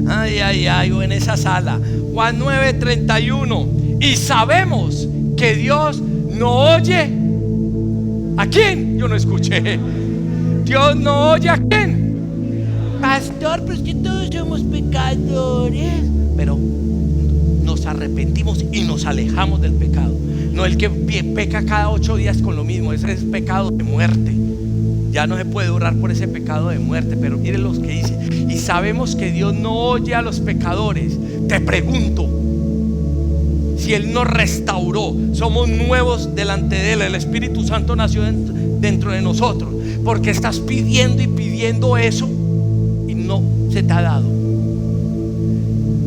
Ay, ay, ay, o en esa sala. Juan 9:31. Y sabemos que Dios no oye. ¿A quién? Yo no escuché. Dios no oye a quién. Pastor, pero es que todos somos pecadores. Pero nos arrepentimos y nos alejamos del pecado. No el que peca cada 8 días con lo mismo. Ese es pecado de muerte. Ya no se puede orar por ese pecado de muerte. Pero miren los que dice: y sabemos que Dios no oye a los pecadores. Te pregunto, si Él nos restauró, somos nuevos delante de Él, el Espíritu Santo nació dentro de nosotros, porque estás pidiendo y pidiendo eso y no se te ha dado.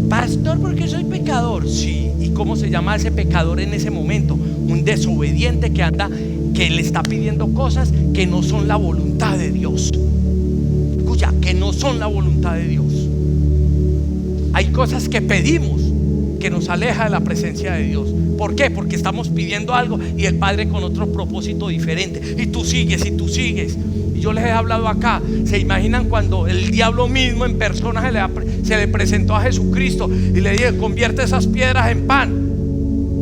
Pastor, ¿porque soy pecador? Sí. ¿Y cómo se llama ese pecador en ese momento? Un desobediente que le está pidiendo cosas que no son la voluntad de Dios. Escucha, que no son la voluntad de Dios. Hay cosas que pedimos que nos aleja de la presencia de Dios. ¿Por qué? Porque estamos pidiendo algo y el Padre con otro propósito diferente. Y tú sigues y tú sigues. Y yo les he hablado acá. ¿Se imaginan cuando el diablo mismo en persona se le presentó a Jesucristo y le dijo: convierte esas piedras en pan?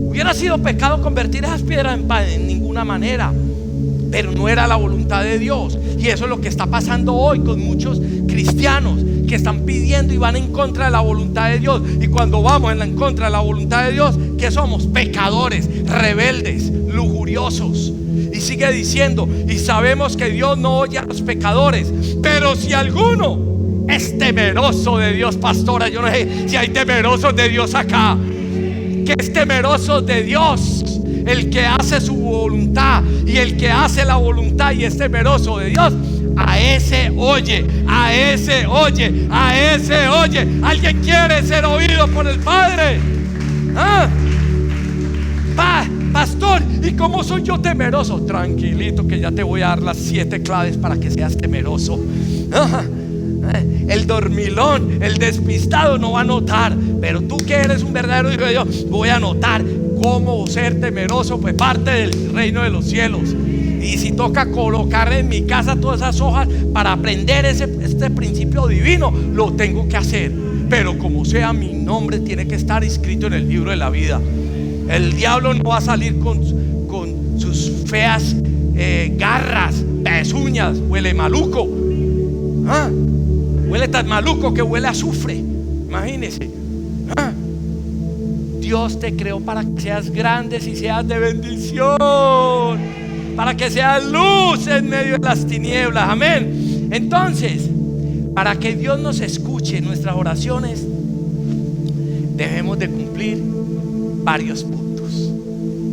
Hubiera sido pecado convertir esas piedras en pan, en ninguna manera. Pero no era la voluntad de Dios. Y eso es lo que está pasando hoy con muchos cristianos que están pidiendo y van en contra de la voluntad de Dios. Y cuando vamos en contra de la voluntad de Dios, ¿qué somos? Pecadores, rebeldes, lujuriosos. Y sigue diciendo: y sabemos que Dios no oye a los pecadores, pero si alguno es temeroso de Dios, pastora, yo no sé si hay temerosos de Dios acá. Que es temeroso de Dios, el que hace su voluntad y el que hace la voluntad y es temeroso de Dios, a ese oye, a ese oye, a ese oye. ¿Alguien quiere ser oído por el Padre? Pastor, ¿y cómo soy yo temeroso? Tranquilito, que ya te voy a dar las 7 claves para que seas temeroso. El dormilón, el despistado no va a notar, pero tú que eres un verdadero hijo de Dios, voy a notar cómo ser temeroso, pues parte del reino de los cielos. Y si toca colocar en mi casa todas esas hojas para aprender este principio divino, lo tengo que hacer. Pero como sea, mi nombre tiene que estar inscrito en el libro de la vida. El diablo no va a salir con sus feas garras, pezuñas. Huele maluco. Huele tan maluco que huele a azufre. Imagínense. ¿Ah? Dios te creó para que seas grande y seas de bendición, para que seas luz en medio de las tinieblas. Amén. Entonces, para que Dios nos escuche en nuestras oraciones, debemos de cumplir varios puntos.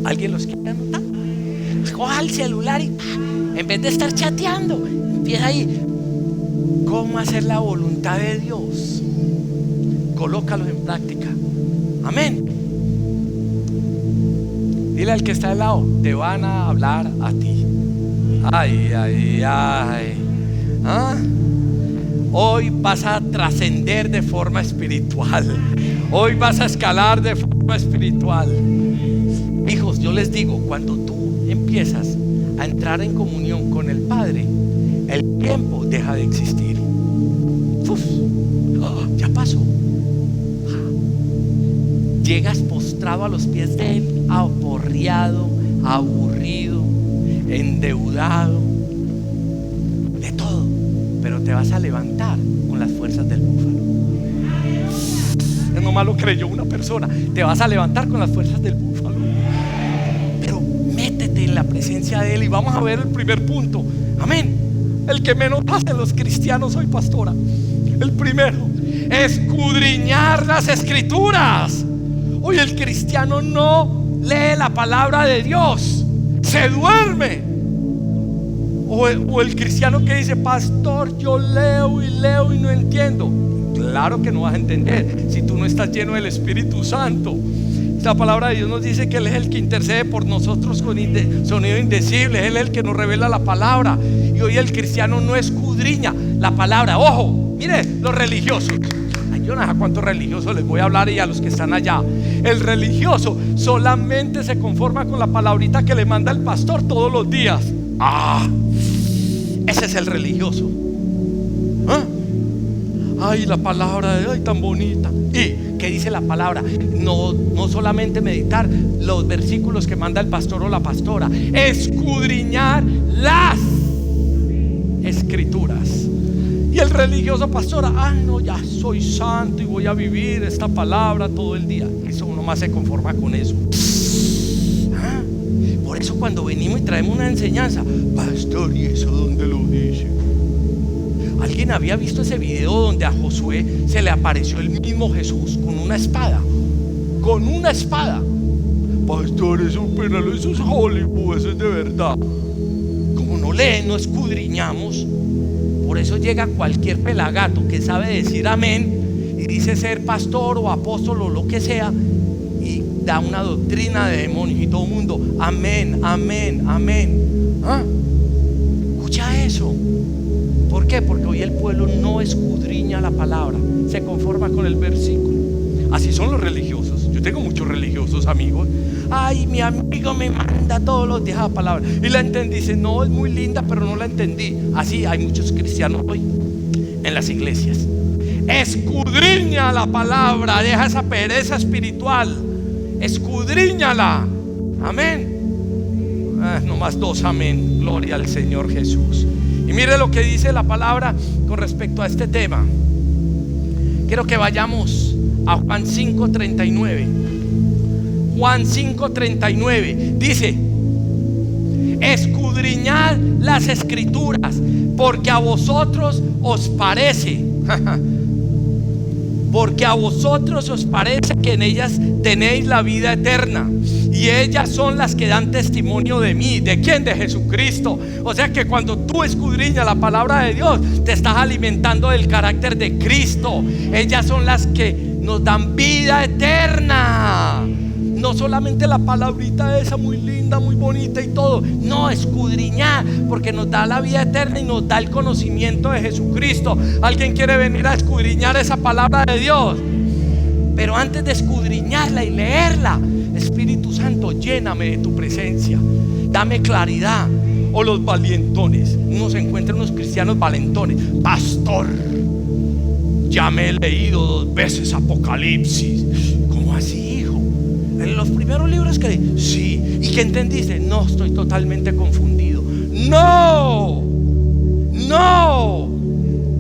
¿Alguien los quiere anotar? Coja el celular y en vez de estar chateando, empieza ahí. ¿Cómo hacer la voluntad de Dios? Colócalos en práctica. Amén. Dile al que está al lado, te van a hablar a ti. Ay, ay, ay. ¿Ah? Hoy vas a trascender de forma espiritual. Hoy vas a escalar de forma espiritual. Hijos, yo les digo, cuando tú empiezas a entrar en comunión con el Padre, el tiempo deja de existir. Uf, ya pasó. Llegas postrado a los pies de Él, aporreado, aburrido, endeudado, de todo, pero te vas a levantar con las fuerzas del búfalo. Nomás lo creyó una persona. Te vas a levantar con las fuerzas del búfalo. Pero métete en la presencia de Él y vamos a ver el primer punto. Amén. El que menos hacen los cristianos hoy, pastora. El primero, escudriñar las escrituras. Hoy el cristiano no lee la palabra de Dios, se duerme. O el cristiano que dice, pastor, yo leo y no entiendo. Claro que no vas a entender si tú no estás lleno del Espíritu Santo. La palabra de Dios nos dice que Él es el que intercede por nosotros con sonido indecible. Él es el que nos revela la palabra. Y hoy el cristiano no escudriña la palabra. Ojo, mire, los religiosos. Ay, yo no sé a cuántos religiosos les voy a hablar y a los que están allá. El religioso solamente se conforma con la palabrita que le manda el pastor todos los días. Ese es el religioso. Ay, la palabra de Dios, tan bonita. ¿Y qué dice la palabra? No solamente meditar los versículos que manda el pastor o la pastora, escudriñar las escrituras. Y el religioso, pastora, no, ya soy santo y voy a vivir esta palabra todo el día. Eso uno más se conforma con eso. Por eso cuando venimos y traemos una enseñanza, pastor, ¿y eso dónde lo dice? ¿Alguien había visto ese video donde a Josué se le apareció el mismo Jesús con una espada? Con una espada. Pastor, eso es Hollywood, eso es de verdad. Como no leen, no escudriñamos, por eso llega cualquier pelagato que sabe decir amén y dice ser pastor o apóstol o lo que sea y da una doctrina de demonios y todo el mundo amén, amén, amén. Escucha eso. ¿Por qué? Porque hoy el pueblo no escudriña la palabra, se conforma con el versículo. Así son los religiosos. Yo tengo muchos religiosos amigos. Ay, mi amigo me manda todos los días la palabra y la entendí. Dice, no, es muy linda, pero no la entendí. Así hay muchos cristianos hoy en las iglesias. Escudriña la palabra, deja esa pereza espiritual, escudriñala. Amén. Nomás dos amén. Gloria al Señor Jesús. Y mire lo que dice la palabra con respecto a este tema. Quiero que vayamos a Juan 5:39. Juan 5:39 dice: escudriñad las escrituras, porque a vosotros os parece porque a vosotros os parece que en ellas tenéis la vida eterna, y ellas son las que dan testimonio de mí. ¿De quién? De Jesucristo. O sea que cuando tú escudriñas la palabra de Dios, te estás alimentando del carácter de Cristo. Ellas son las que nos dan vida eterna. No solamente la palabrita esa muy linda, muy bonita y todo. No, escudriñar, porque nos da la vida eterna y nos da el conocimiento de Jesucristo. ¿Alguien quiere venir a escudriñar esa palabra de Dios? Pero antes de escudriñarla y leerla, Espíritu Santo, lléname de tu presencia, dame claridad. O los valientones, uno se encuentra unos cristianos valentones. Pastor, ya me he leído 2 veces Apocalipsis. ¿Cómo así? En los primeros libros que sí. ¿Y qué entendiste? No, estoy totalmente confundido. No.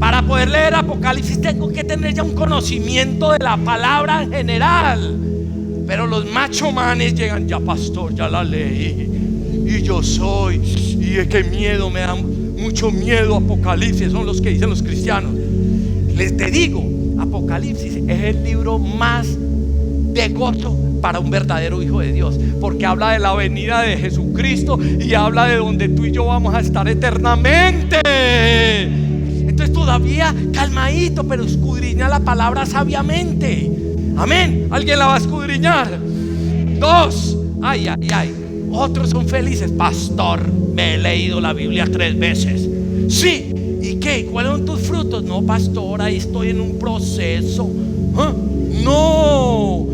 Para poder poder leer Apocalipsis tengo que tener ya un conocimiento de la palabra en general. Pero los macho manes llegan, ya pastor, ya la leí y yo soy, y es que miedo, me da mucho miedo Apocalipsis. Son los que dicen los cristianos. Les te digo, Apocalipsis es el libro más de gozo para un verdadero hijo de Dios, porque habla de la venida de Jesucristo y habla de donde tú y yo vamos a estar eternamente. Entonces todavía calmadito, pero escudriña la palabra sabiamente. Amén. ¿Alguien la va a escudriñar? 2. Ay. Otros son felices. Pastor, me he leído la Biblia 3 veces. Sí. ¿Y qué? ¿Cuáles son tus frutos? No, pastor, ahí estoy en un proceso. No.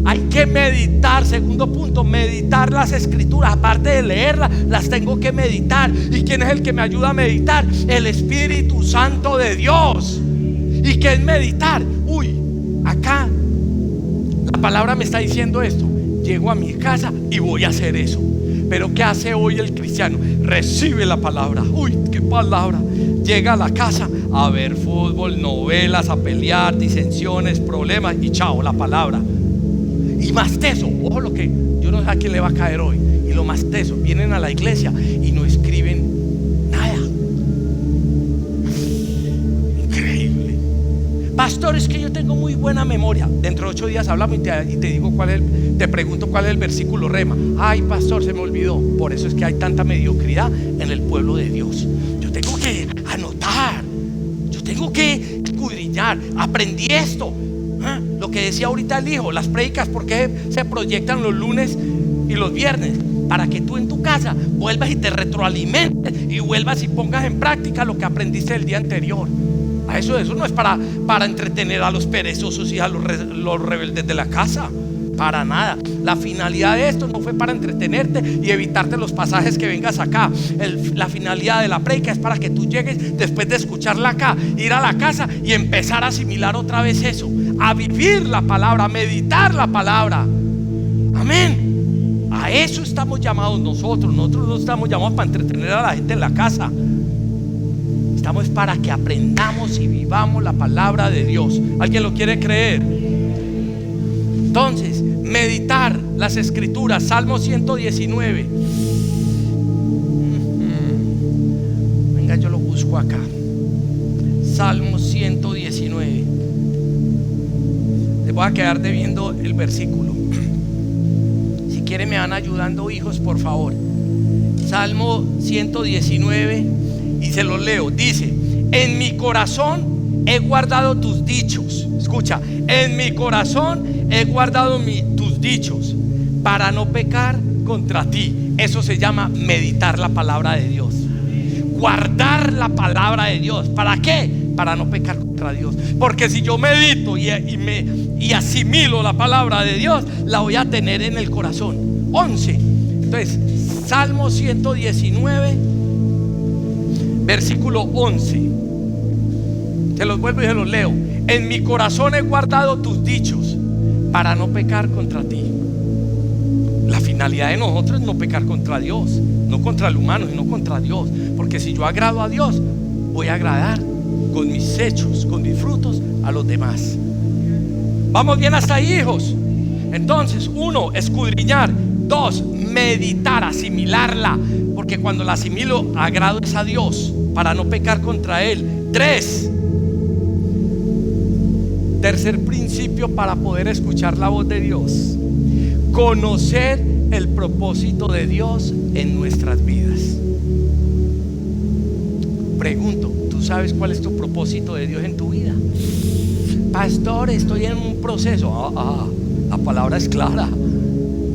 Hay que meditar. Segundo punto, meditar las escrituras. Aparte de leerlas, las tengo que meditar. ¿Y quién es el que me ayuda a meditar? El Espíritu Santo de Dios. ¿Y qué es meditar? Acá la palabra me está diciendo esto. Llego a mi casa y voy a hacer eso. Pero ¿qué hace hoy el cristiano? Recibe la palabra. ¿Qué palabra? Llega a la casa a ver fútbol, novelas, a pelear, disensiones, problemas y chao, la palabra. Y más teso, ojo lo que yo no sé a quién le va a caer hoy. Y lo más teso, vienen a la iglesia y no escriben nada. Increíble. Pastor, es que yo tengo muy buena memoria. Dentro de 8 días hablamos y te digo te pregunto cuál es el versículo rema. Ay, pastor, se me olvidó. Por eso es que hay tanta mediocridad en el pueblo de Dios. Yo tengo que anotar, yo tengo que escudriñar. Aprendí esto. Lo que decía ahorita el hijo, las prédicas, ¿por qué se proyectan los lunes y los viernes? Para que tú en tu casa vuelvas y te retroalimentes y vuelvas y pongas en práctica lo que aprendiste el día anterior. Eso no es para entretener a los perezosos y a los rebeldes de la casa. Para nada. La finalidad de esto no fue para entretenerte y evitarte los pasajes que vengas acá. La finalidad de la prédica es para que tú llegues después de escucharla acá, ir a la casa y empezar a asimilar otra vez eso, a vivir la palabra, a meditar la palabra. Amén. A eso estamos llamados nosotros. Nosotros no estamos llamados para entretener a la gente en la casa. Estamos para que aprendamos y vivamos la palabra de Dios. ¿Alguien lo quiere creer? Entonces, meditar las escrituras. Salmo 119. Venga, yo lo busco acá. Salmo 119. Les voy a quedar debiendo el versículo. Si quieren me van ayudando, hijos, por favor. Salmo 119 y se los leo. Dice: en mi corazón he guardado tus dichos. Escucha, en mi corazón he guardado tus dichos para no pecar contra ti. Eso se llama meditar la palabra de Dios. Guardar la palabra de Dios. ¿Para qué? Para no pecar contra Dios. Porque si yo medito y asimilo la palabra de Dios, la voy a tener en el corazón. 11. Entonces, Salmo 119, versículo 11. Se los vuelvo y se los leo. En mi corazón he guardado tus dichos para no pecar contra ti. La finalidad de nosotros es no pecar contra Dios, no contra el humano, sino contra Dios. Porque si yo agrado a Dios, voy a agradar con mis hechos, con mis frutos a los demás. ¿Vamos bien hasta ahí, hijos? Entonces, 1, escudriñar. 2, meditar, asimilarla. Porque cuando la asimilo, agrado es a Dios para no pecar contra Él. 3, tercer principio para poder escuchar la voz de Dios: conocer el propósito de Dios en nuestras vidas. Pregunto, ¿tú sabes cuál es tu propósito de Dios en tu vida? Pastor, estoy en un proceso. La palabra es clara.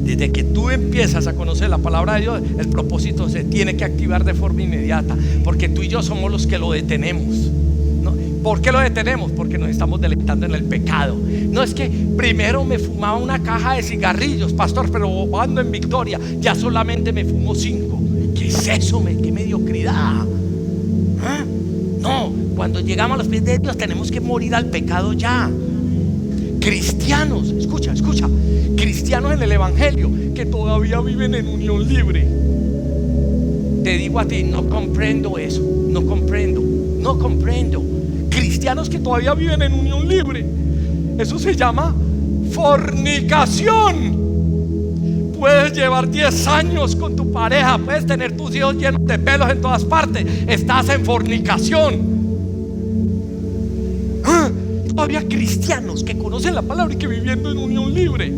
Desde que tú empiezas a conocer la palabra de Dios, el propósito se tiene que activar de forma inmediata. Porque tú y yo somos los que lo detenemos. ¿Por qué lo detenemos? Porque nos estamos deleitando en el pecado. No es que primero me fumaba una caja de cigarrillos, pastor, pero ando en victoria, ya solamente me fumo 5. ¿Qué es eso? ¡Qué mediocridad! No, cuando llegamos a los pies de Dios tenemos que morir al pecado ya. Cristianos, escucha, cristianos en el evangelio que todavía viven en unión libre. Te digo a ti, no comprendo eso, no comprendo. cristianos que todavía viven en unión libre. Eso se llama fornicación. Puedes llevar 10 años con tu pareja, puedes tener tus hijos llenos de pelos en todas partes, estás en fornicación. Todavía cristianos que conocen la palabra y que viviendo en unión libre.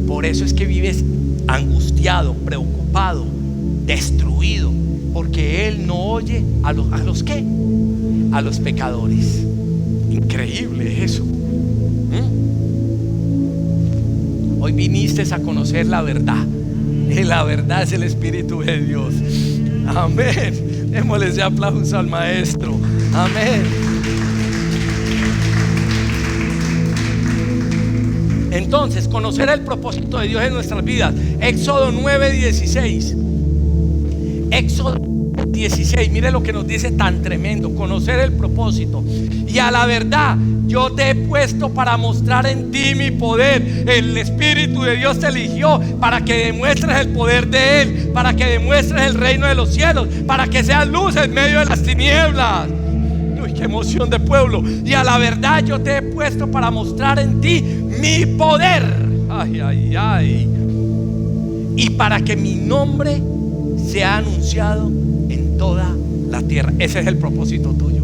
Por eso es que vives angustiado, preocupado, destruido, porque Él no oye a los ¿qué? A los pecadores. Increíble eso. Hoy viniste a conocer la verdad, y la verdad es el Espíritu de Dios. Amén. Démosle ese aplauso al Maestro. Amén. Entonces, conocer el propósito de Dios en nuestras vidas. Éxodo 9:16. Éxodo 16, mire lo que nos dice tan tremendo. Conocer el propósito. Y a la verdad, yo te he puesto para mostrar en ti mi poder. El Espíritu de Dios te eligió para que demuestres el poder de Él, para que demuestres el reino de los cielos, para que seas luz en medio de las tinieblas. Uy, qué emoción de pueblo. Y a la verdad, yo te he puesto para mostrar en ti mi poder. Ay, ay, ay. Y para que mi nombre sea anunciado en toda la tierra. Ese es el propósito tuyo.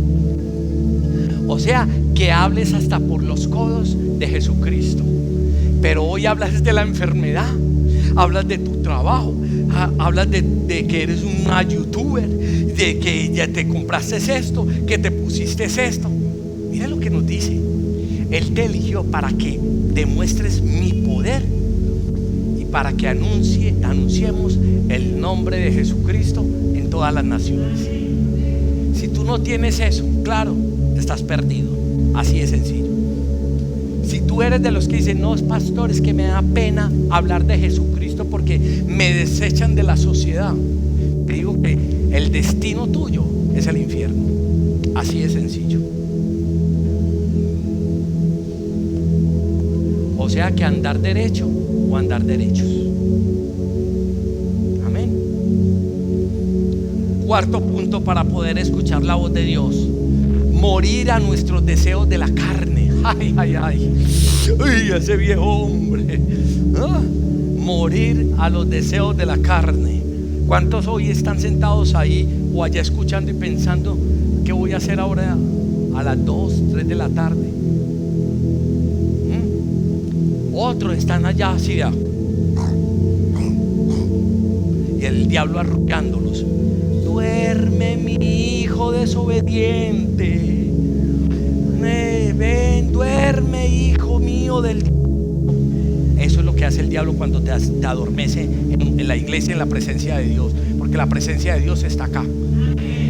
O sea, que hables hasta por los codos de Jesucristo. Pero hoy hablas de la enfermedad, hablas de tu trabajo, hablas de que eres una youtuber, de que ya te compraste esto, que te pusiste esto. Mira lo que nos dice. Él te eligió para que demuestres mi poder y para que anunciemos el nombre de Jesucristo en todas las naciones. Si tú no tienes eso, claro, estás perdido. Así de sencillo. Si tú eres de los que dicen, no, pastor, es que me da pena hablar de Jesucristo porque me desechan de la sociedad, te digo que el destino tuyo es el infierno. Así de sencillo. O sea que andar derecho o andar derechos. Amén. Cuarto punto para poder escuchar la voz de Dios: morir a nuestros deseos de la carne. Ay, ay, ay. Uy, ese viejo hombre. Morir a los deseos de la carne. ¿Cuántos hoy están sentados ahí o allá escuchando y pensando qué voy a hacer ahora a las 2, 3 de la tarde? Otros están allá así de, y el diablo arrullándolos. Duerme, mi hijo desobediente. Ven, duerme, hijo mío del diablo. Eso es lo que hace el diablo cuando te adormece en la iglesia, en la presencia de Dios. Porque la presencia de Dios está acá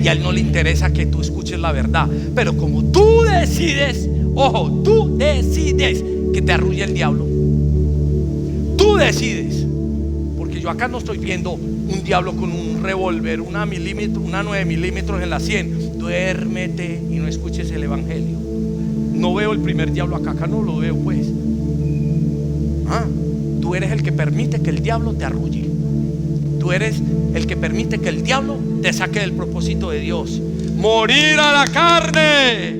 y a Él no le interesa que tú escuches la verdad. Pero como tú decides, ojo, tú decides que te arrulle el diablo. Tú decides. Porque yo acá no estoy viendo un diablo con un revólver, una 9 milímetros en la 100. Duérmete y no escuches el evangelio. No veo el primer diablo acá no lo veo pues. Tú eres el que permite que el diablo te arrulle. Tú eres el que permite que el diablo te saque del propósito de Dios. Morir a la carne.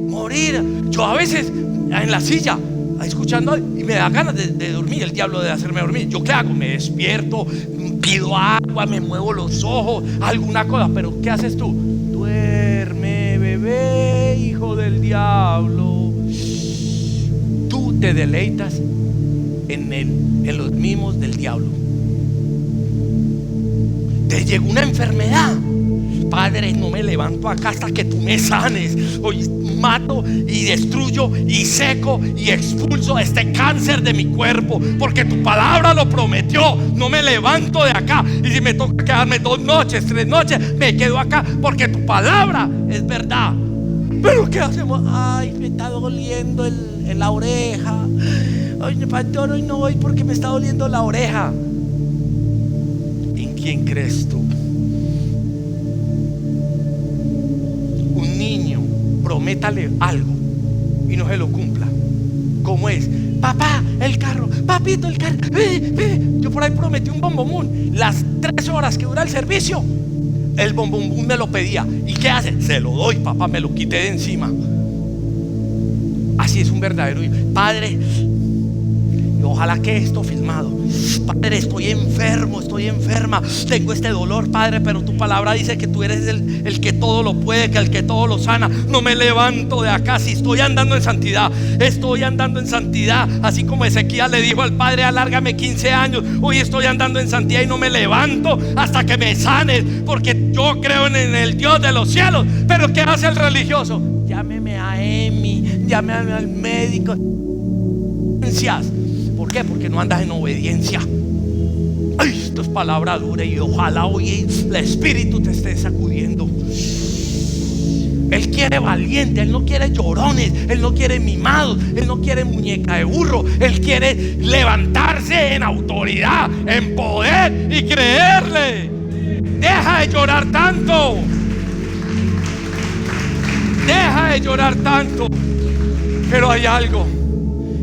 Morir. Yo a veces en la silla escuchando y me da ganas de dormir, el diablo de hacerme dormir. ¿Yo qué hago? Me despierto, pido agua, me muevo los ojos, alguna cosa. Pero ¿qué haces tú? Duerme, bebé, hijo del diablo. Tú te deleitas en los mimos del diablo. Te llegó una enfermedad. Padre, no me levanto acá hasta que tú me sanes. Hoy mato y destruyo y seco y expulso este cáncer de mi cuerpo, porque tu palabra lo prometió. No me levanto de acá, y si me toca quedarme 2 noches, 3 noches, me quedo acá, porque tu palabra es verdad. Pero ¿qué hacemos? Ay, me está doliendo en la oreja. Ay, pastor, hoy no voy porque me está doliendo la oreja. ¿En quién crees tú? Un niño, prométale algo y no se lo cumpla. ¿Cómo es? Papá, el carro, papito, el carro. Yo por ahí prometí un bombomún. Las 3 horas que dura el servicio, el bombombum me lo pedía. ¿Y qué hace? Se lo doy, papá, me lo quité de encima. Así es un verdadero hijo. Padre, ojalá que esto filmado. Padre, estoy enfermo, estoy enferma, tengo este dolor, Padre, pero tu palabra dice que tú eres el que todo lo puede, que el que todo lo sana. No me levanto de acá. Si estoy andando en santidad, estoy andando en santidad. Así como Ezequías le dijo al Padre: alárgame 15 años. Hoy estoy andando en santidad y no me levanto hasta que me sanes, porque yo creo en el Dios de los cielos. Pero ¿qué hace el religioso? Llámeme a Emi, llámeme al médico. ¿Por qué? Porque no andas en obediencia. Ay, esto es palabra dura, y ojalá hoy el Espíritu te esté sacudiendo. Él quiere valiente, Él no quiere llorones, Él no quiere mimados, Él no quiere muñeca de burro. Él quiere levantarse en autoridad, en poder y creerle. Deja de llorar tanto. Deja de llorar tanto. Pero hay algo,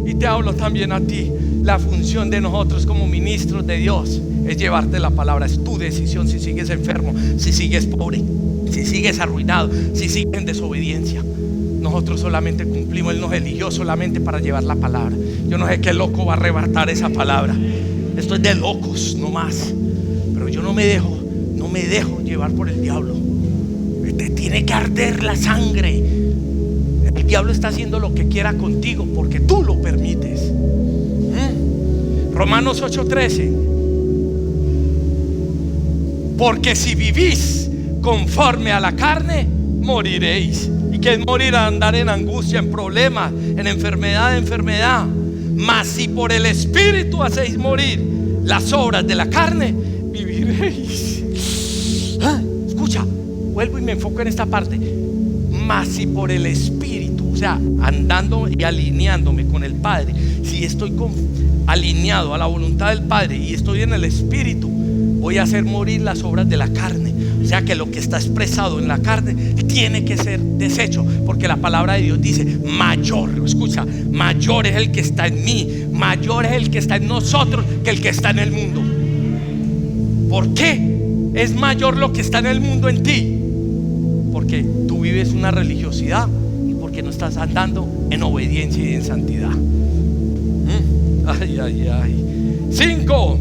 y te hablo también a ti. La función de nosotros como ministros de Dios es llevarte la palabra. Es tu decisión si sigues enfermo, si sigues pobre, si sigues arruinado, si sigues en desobediencia. Nosotros solamente cumplimos. Él nos eligió solamente para llevar la palabra. Yo no sé qué loco va a arrebatar esa palabra. Esto es de locos, no más. Pero yo no me dejo llevar por el diablo. Te tiene que arder la sangre. El diablo está haciendo lo que quiera contigo porque tú lo permites. Romanos 8:13. Porque si vivís conforme a la carne, moriréis. ¿Y qué es morir? Andar en angustia, en problemas, en enfermedad. Mas si por el Espíritu hacéis morir las obras de la carne, viviréis. Escucha, vuelvo y me enfoco en esta parte. Mas si por el Espíritu, o sea, andando y alineándome con el Padre, si estoy alineado a la voluntad del Padre y estoy en el Espíritu, voy a hacer morir las obras de la carne. O sea que lo que está expresado en la carne tiene que ser deshecho, porque la palabra de Dios dice: mayor, escucha, mayor es el que está en mí, mayor es el que está en nosotros que el que está en el mundo. ¿Por qué es mayor lo que está en el mundo en ti? Porque tú vives una religiosidad y porque no estás andando en obediencia y en santidad. Ay. 5.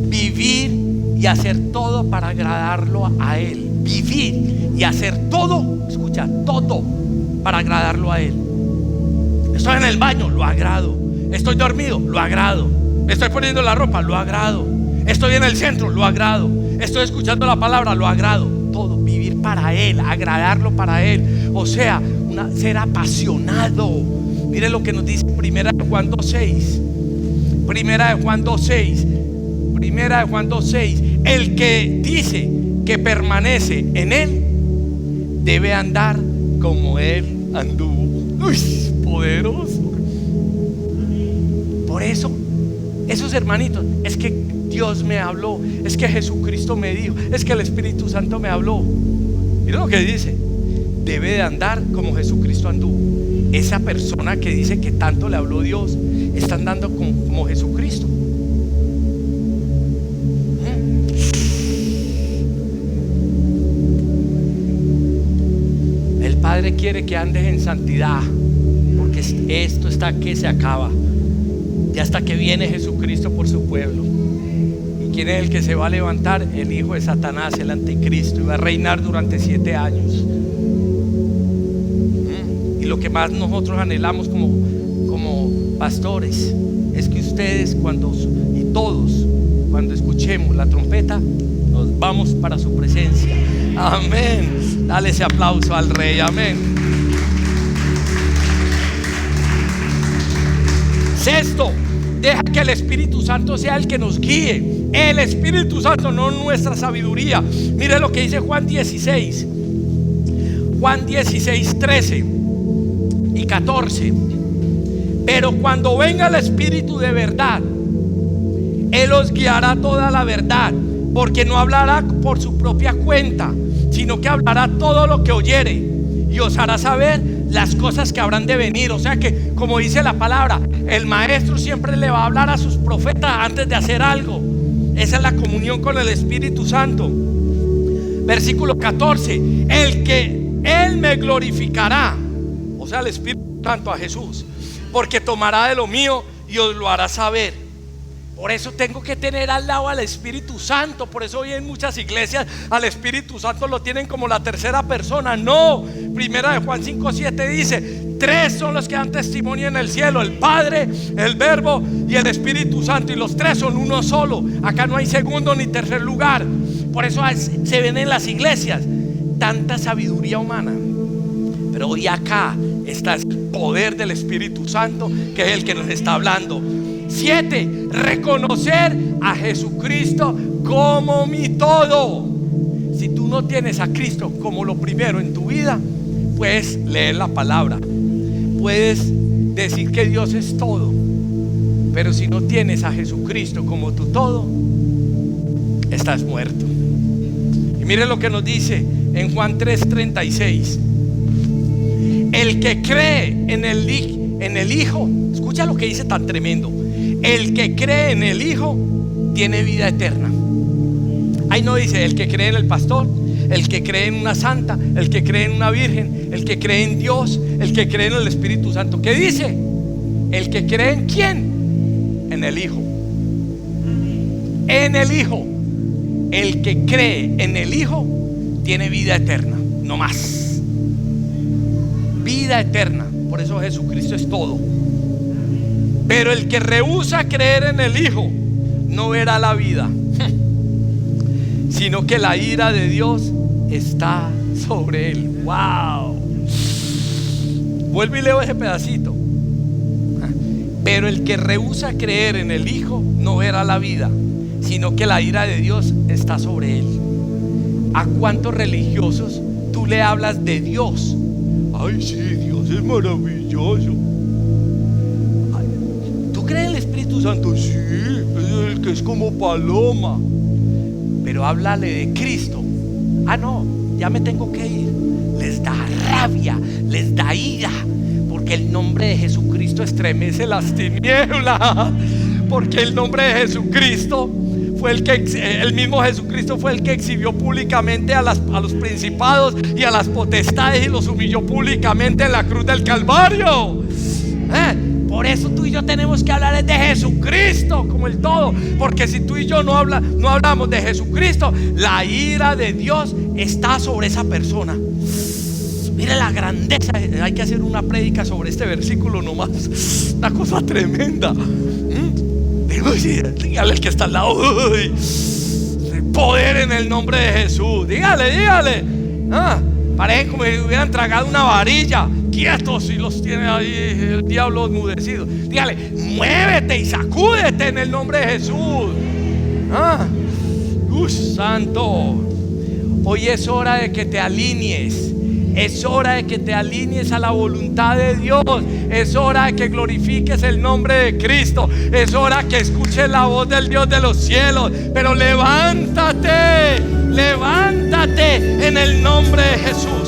Vivir y hacer todo para agradarlo a Él. Vivir y hacer todo, escucha, todo para agradarlo a Él. Estoy en el baño, lo agrado. Estoy dormido, lo agrado. Estoy poniendo la ropa, lo agrado. Estoy en el centro, lo agrado. Estoy escuchando la palabra, lo agrado. Todo, vivir para Él, agradarlo para Él. O sea, ser apasionado. Mire lo que nos dice Primera de Juan 2:6. Primera de Juan 2:6. El que dice que permanece en Él debe andar como Él anduvo. Uy, poderoso. Por eso, esos hermanitos, es que Dios me habló, es que Jesucristo me dijo, es que el Espíritu Santo me habló. Mira lo que dice: debe de andar como Jesucristo anduvo. Esa persona que dice que tanto le habló Dios está andando como Jesucristo. El Padre quiere que andes en santidad, porque esto está que se acaba. Y hasta que viene Jesucristo por su pueblo. ¿Y quién es el que se va a levantar? El hijo de Satanás, el anticristo, y va a reinar durante 7 años. Y lo que más nosotros anhelamos como pastores es que ustedes y todos cuando escuchemos la trompeta nos vamos para su presencia. Amén. Dale ese aplauso al Rey. Amén. Sexto, deja que el Espíritu Santo sea el que nos guíe. El Espíritu Santo, no nuestra sabiduría. Mire lo que dice Juan 16. Juan 16, 13 y 14. Pero cuando venga el Espíritu de verdad, Él os guiará toda la verdad, porque no hablará por su propia cuenta, sino que hablará todo lo que oyere, y os hará saber las cosas que habrán de venir. O sea que, como dice la palabra, el maestro siempre le va a hablar a sus profetas antes de hacer algo. Esa es la comunión con el Espíritu Santo. Versículo 14: el que Él me glorificará, o sea el Espíritu Santo, a Jesús, porque tomará de lo mío y os lo hará saber. Por eso tengo que tener al lado al Espíritu Santo. Por eso hoy en muchas iglesias al Espíritu Santo lo tienen como la tercera persona. No, primera de Juan 5:7 dice: tres son los que dan testimonio en el cielo: el Padre, el Verbo y el Espíritu Santo. Y los tres son uno solo. Acá no hay segundo ni tercer lugar. Por eso se ven en las iglesias tanta sabiduría humana. Pero hoy acá está el poder del Espíritu Santo, que es el que nos está hablando. 7, reconocer a Jesucristo como mi todo. Si tú no tienes a Cristo como lo primero en tu vida, puedes leer la palabra, puedes decir que Dios es todo, pero si no tienes a Jesucristo como tu todo, estás muerto. Y mire lo que nos dice en Juan 3:36: el que cree en el Hijo, escucha lo que dice tan tremendo: el que cree en el Hijo tiene vida eterna. Ahí no dice el que cree en el pastor, el que cree en una santa, el que cree en una virgen, el que cree en Dios, el que cree en el Espíritu Santo. ¿Qué dice? El que cree en ¿quién? En el Hijo. En el Hijo. El que cree en el Hijo tiene vida eterna, no más. Vida eterna. Por eso Jesucristo es todo. Pero el que rehúsa creer en el Hijo no verá la vida, sino que la ira de Dios está sobre él. Wow. Vuelvo y leo ese pedacito. Pero el que rehúsa creer en el Hijo no verá la vida, sino que la ira de Dios está sobre él. ¿A cuántos religiosos tú le hablas de Dios? Ay, sí, Dios es maravilloso. ¿Cree el Espíritu Santo? Sí, es el que es como paloma. Pero háblale de Cristo. Ah, no, ya me tengo que ir. Les da rabia, les da ira, porque el nombre de Jesucristo estremece las tinieblas. Porque el nombre de Jesucristo fue el mismo Jesucristo fue el que exhibió públicamente a los principados y a las potestades, y los humilló públicamente en la cruz del Calvario. Por eso tú y yo tenemos que hablar de Jesucristo como el todo. Porque si tú y yo no hablamos de Jesucristo, la ira de Dios está sobre esa persona. Mire la grandeza. Hay que hacer una prédica sobre este versículo nomás. Una cosa tremenda. Dígale al que está al lado: uy, poder en el nombre de Jesús. Dígale. Parecen como si hubieran tragado una varilla. Quietos, y los tiene ahí el diablo enmudecido. Dígale: muévete y sacúdete en el nombre de Jesús. Santo. Hoy es hora de que te alinees. Es hora de que te alinees a la voluntad de Dios. Es hora de que glorifiques el nombre de Cristo. Es hora que escuches la voz del Dios de los cielos. Pero levántate en el nombre de Jesús.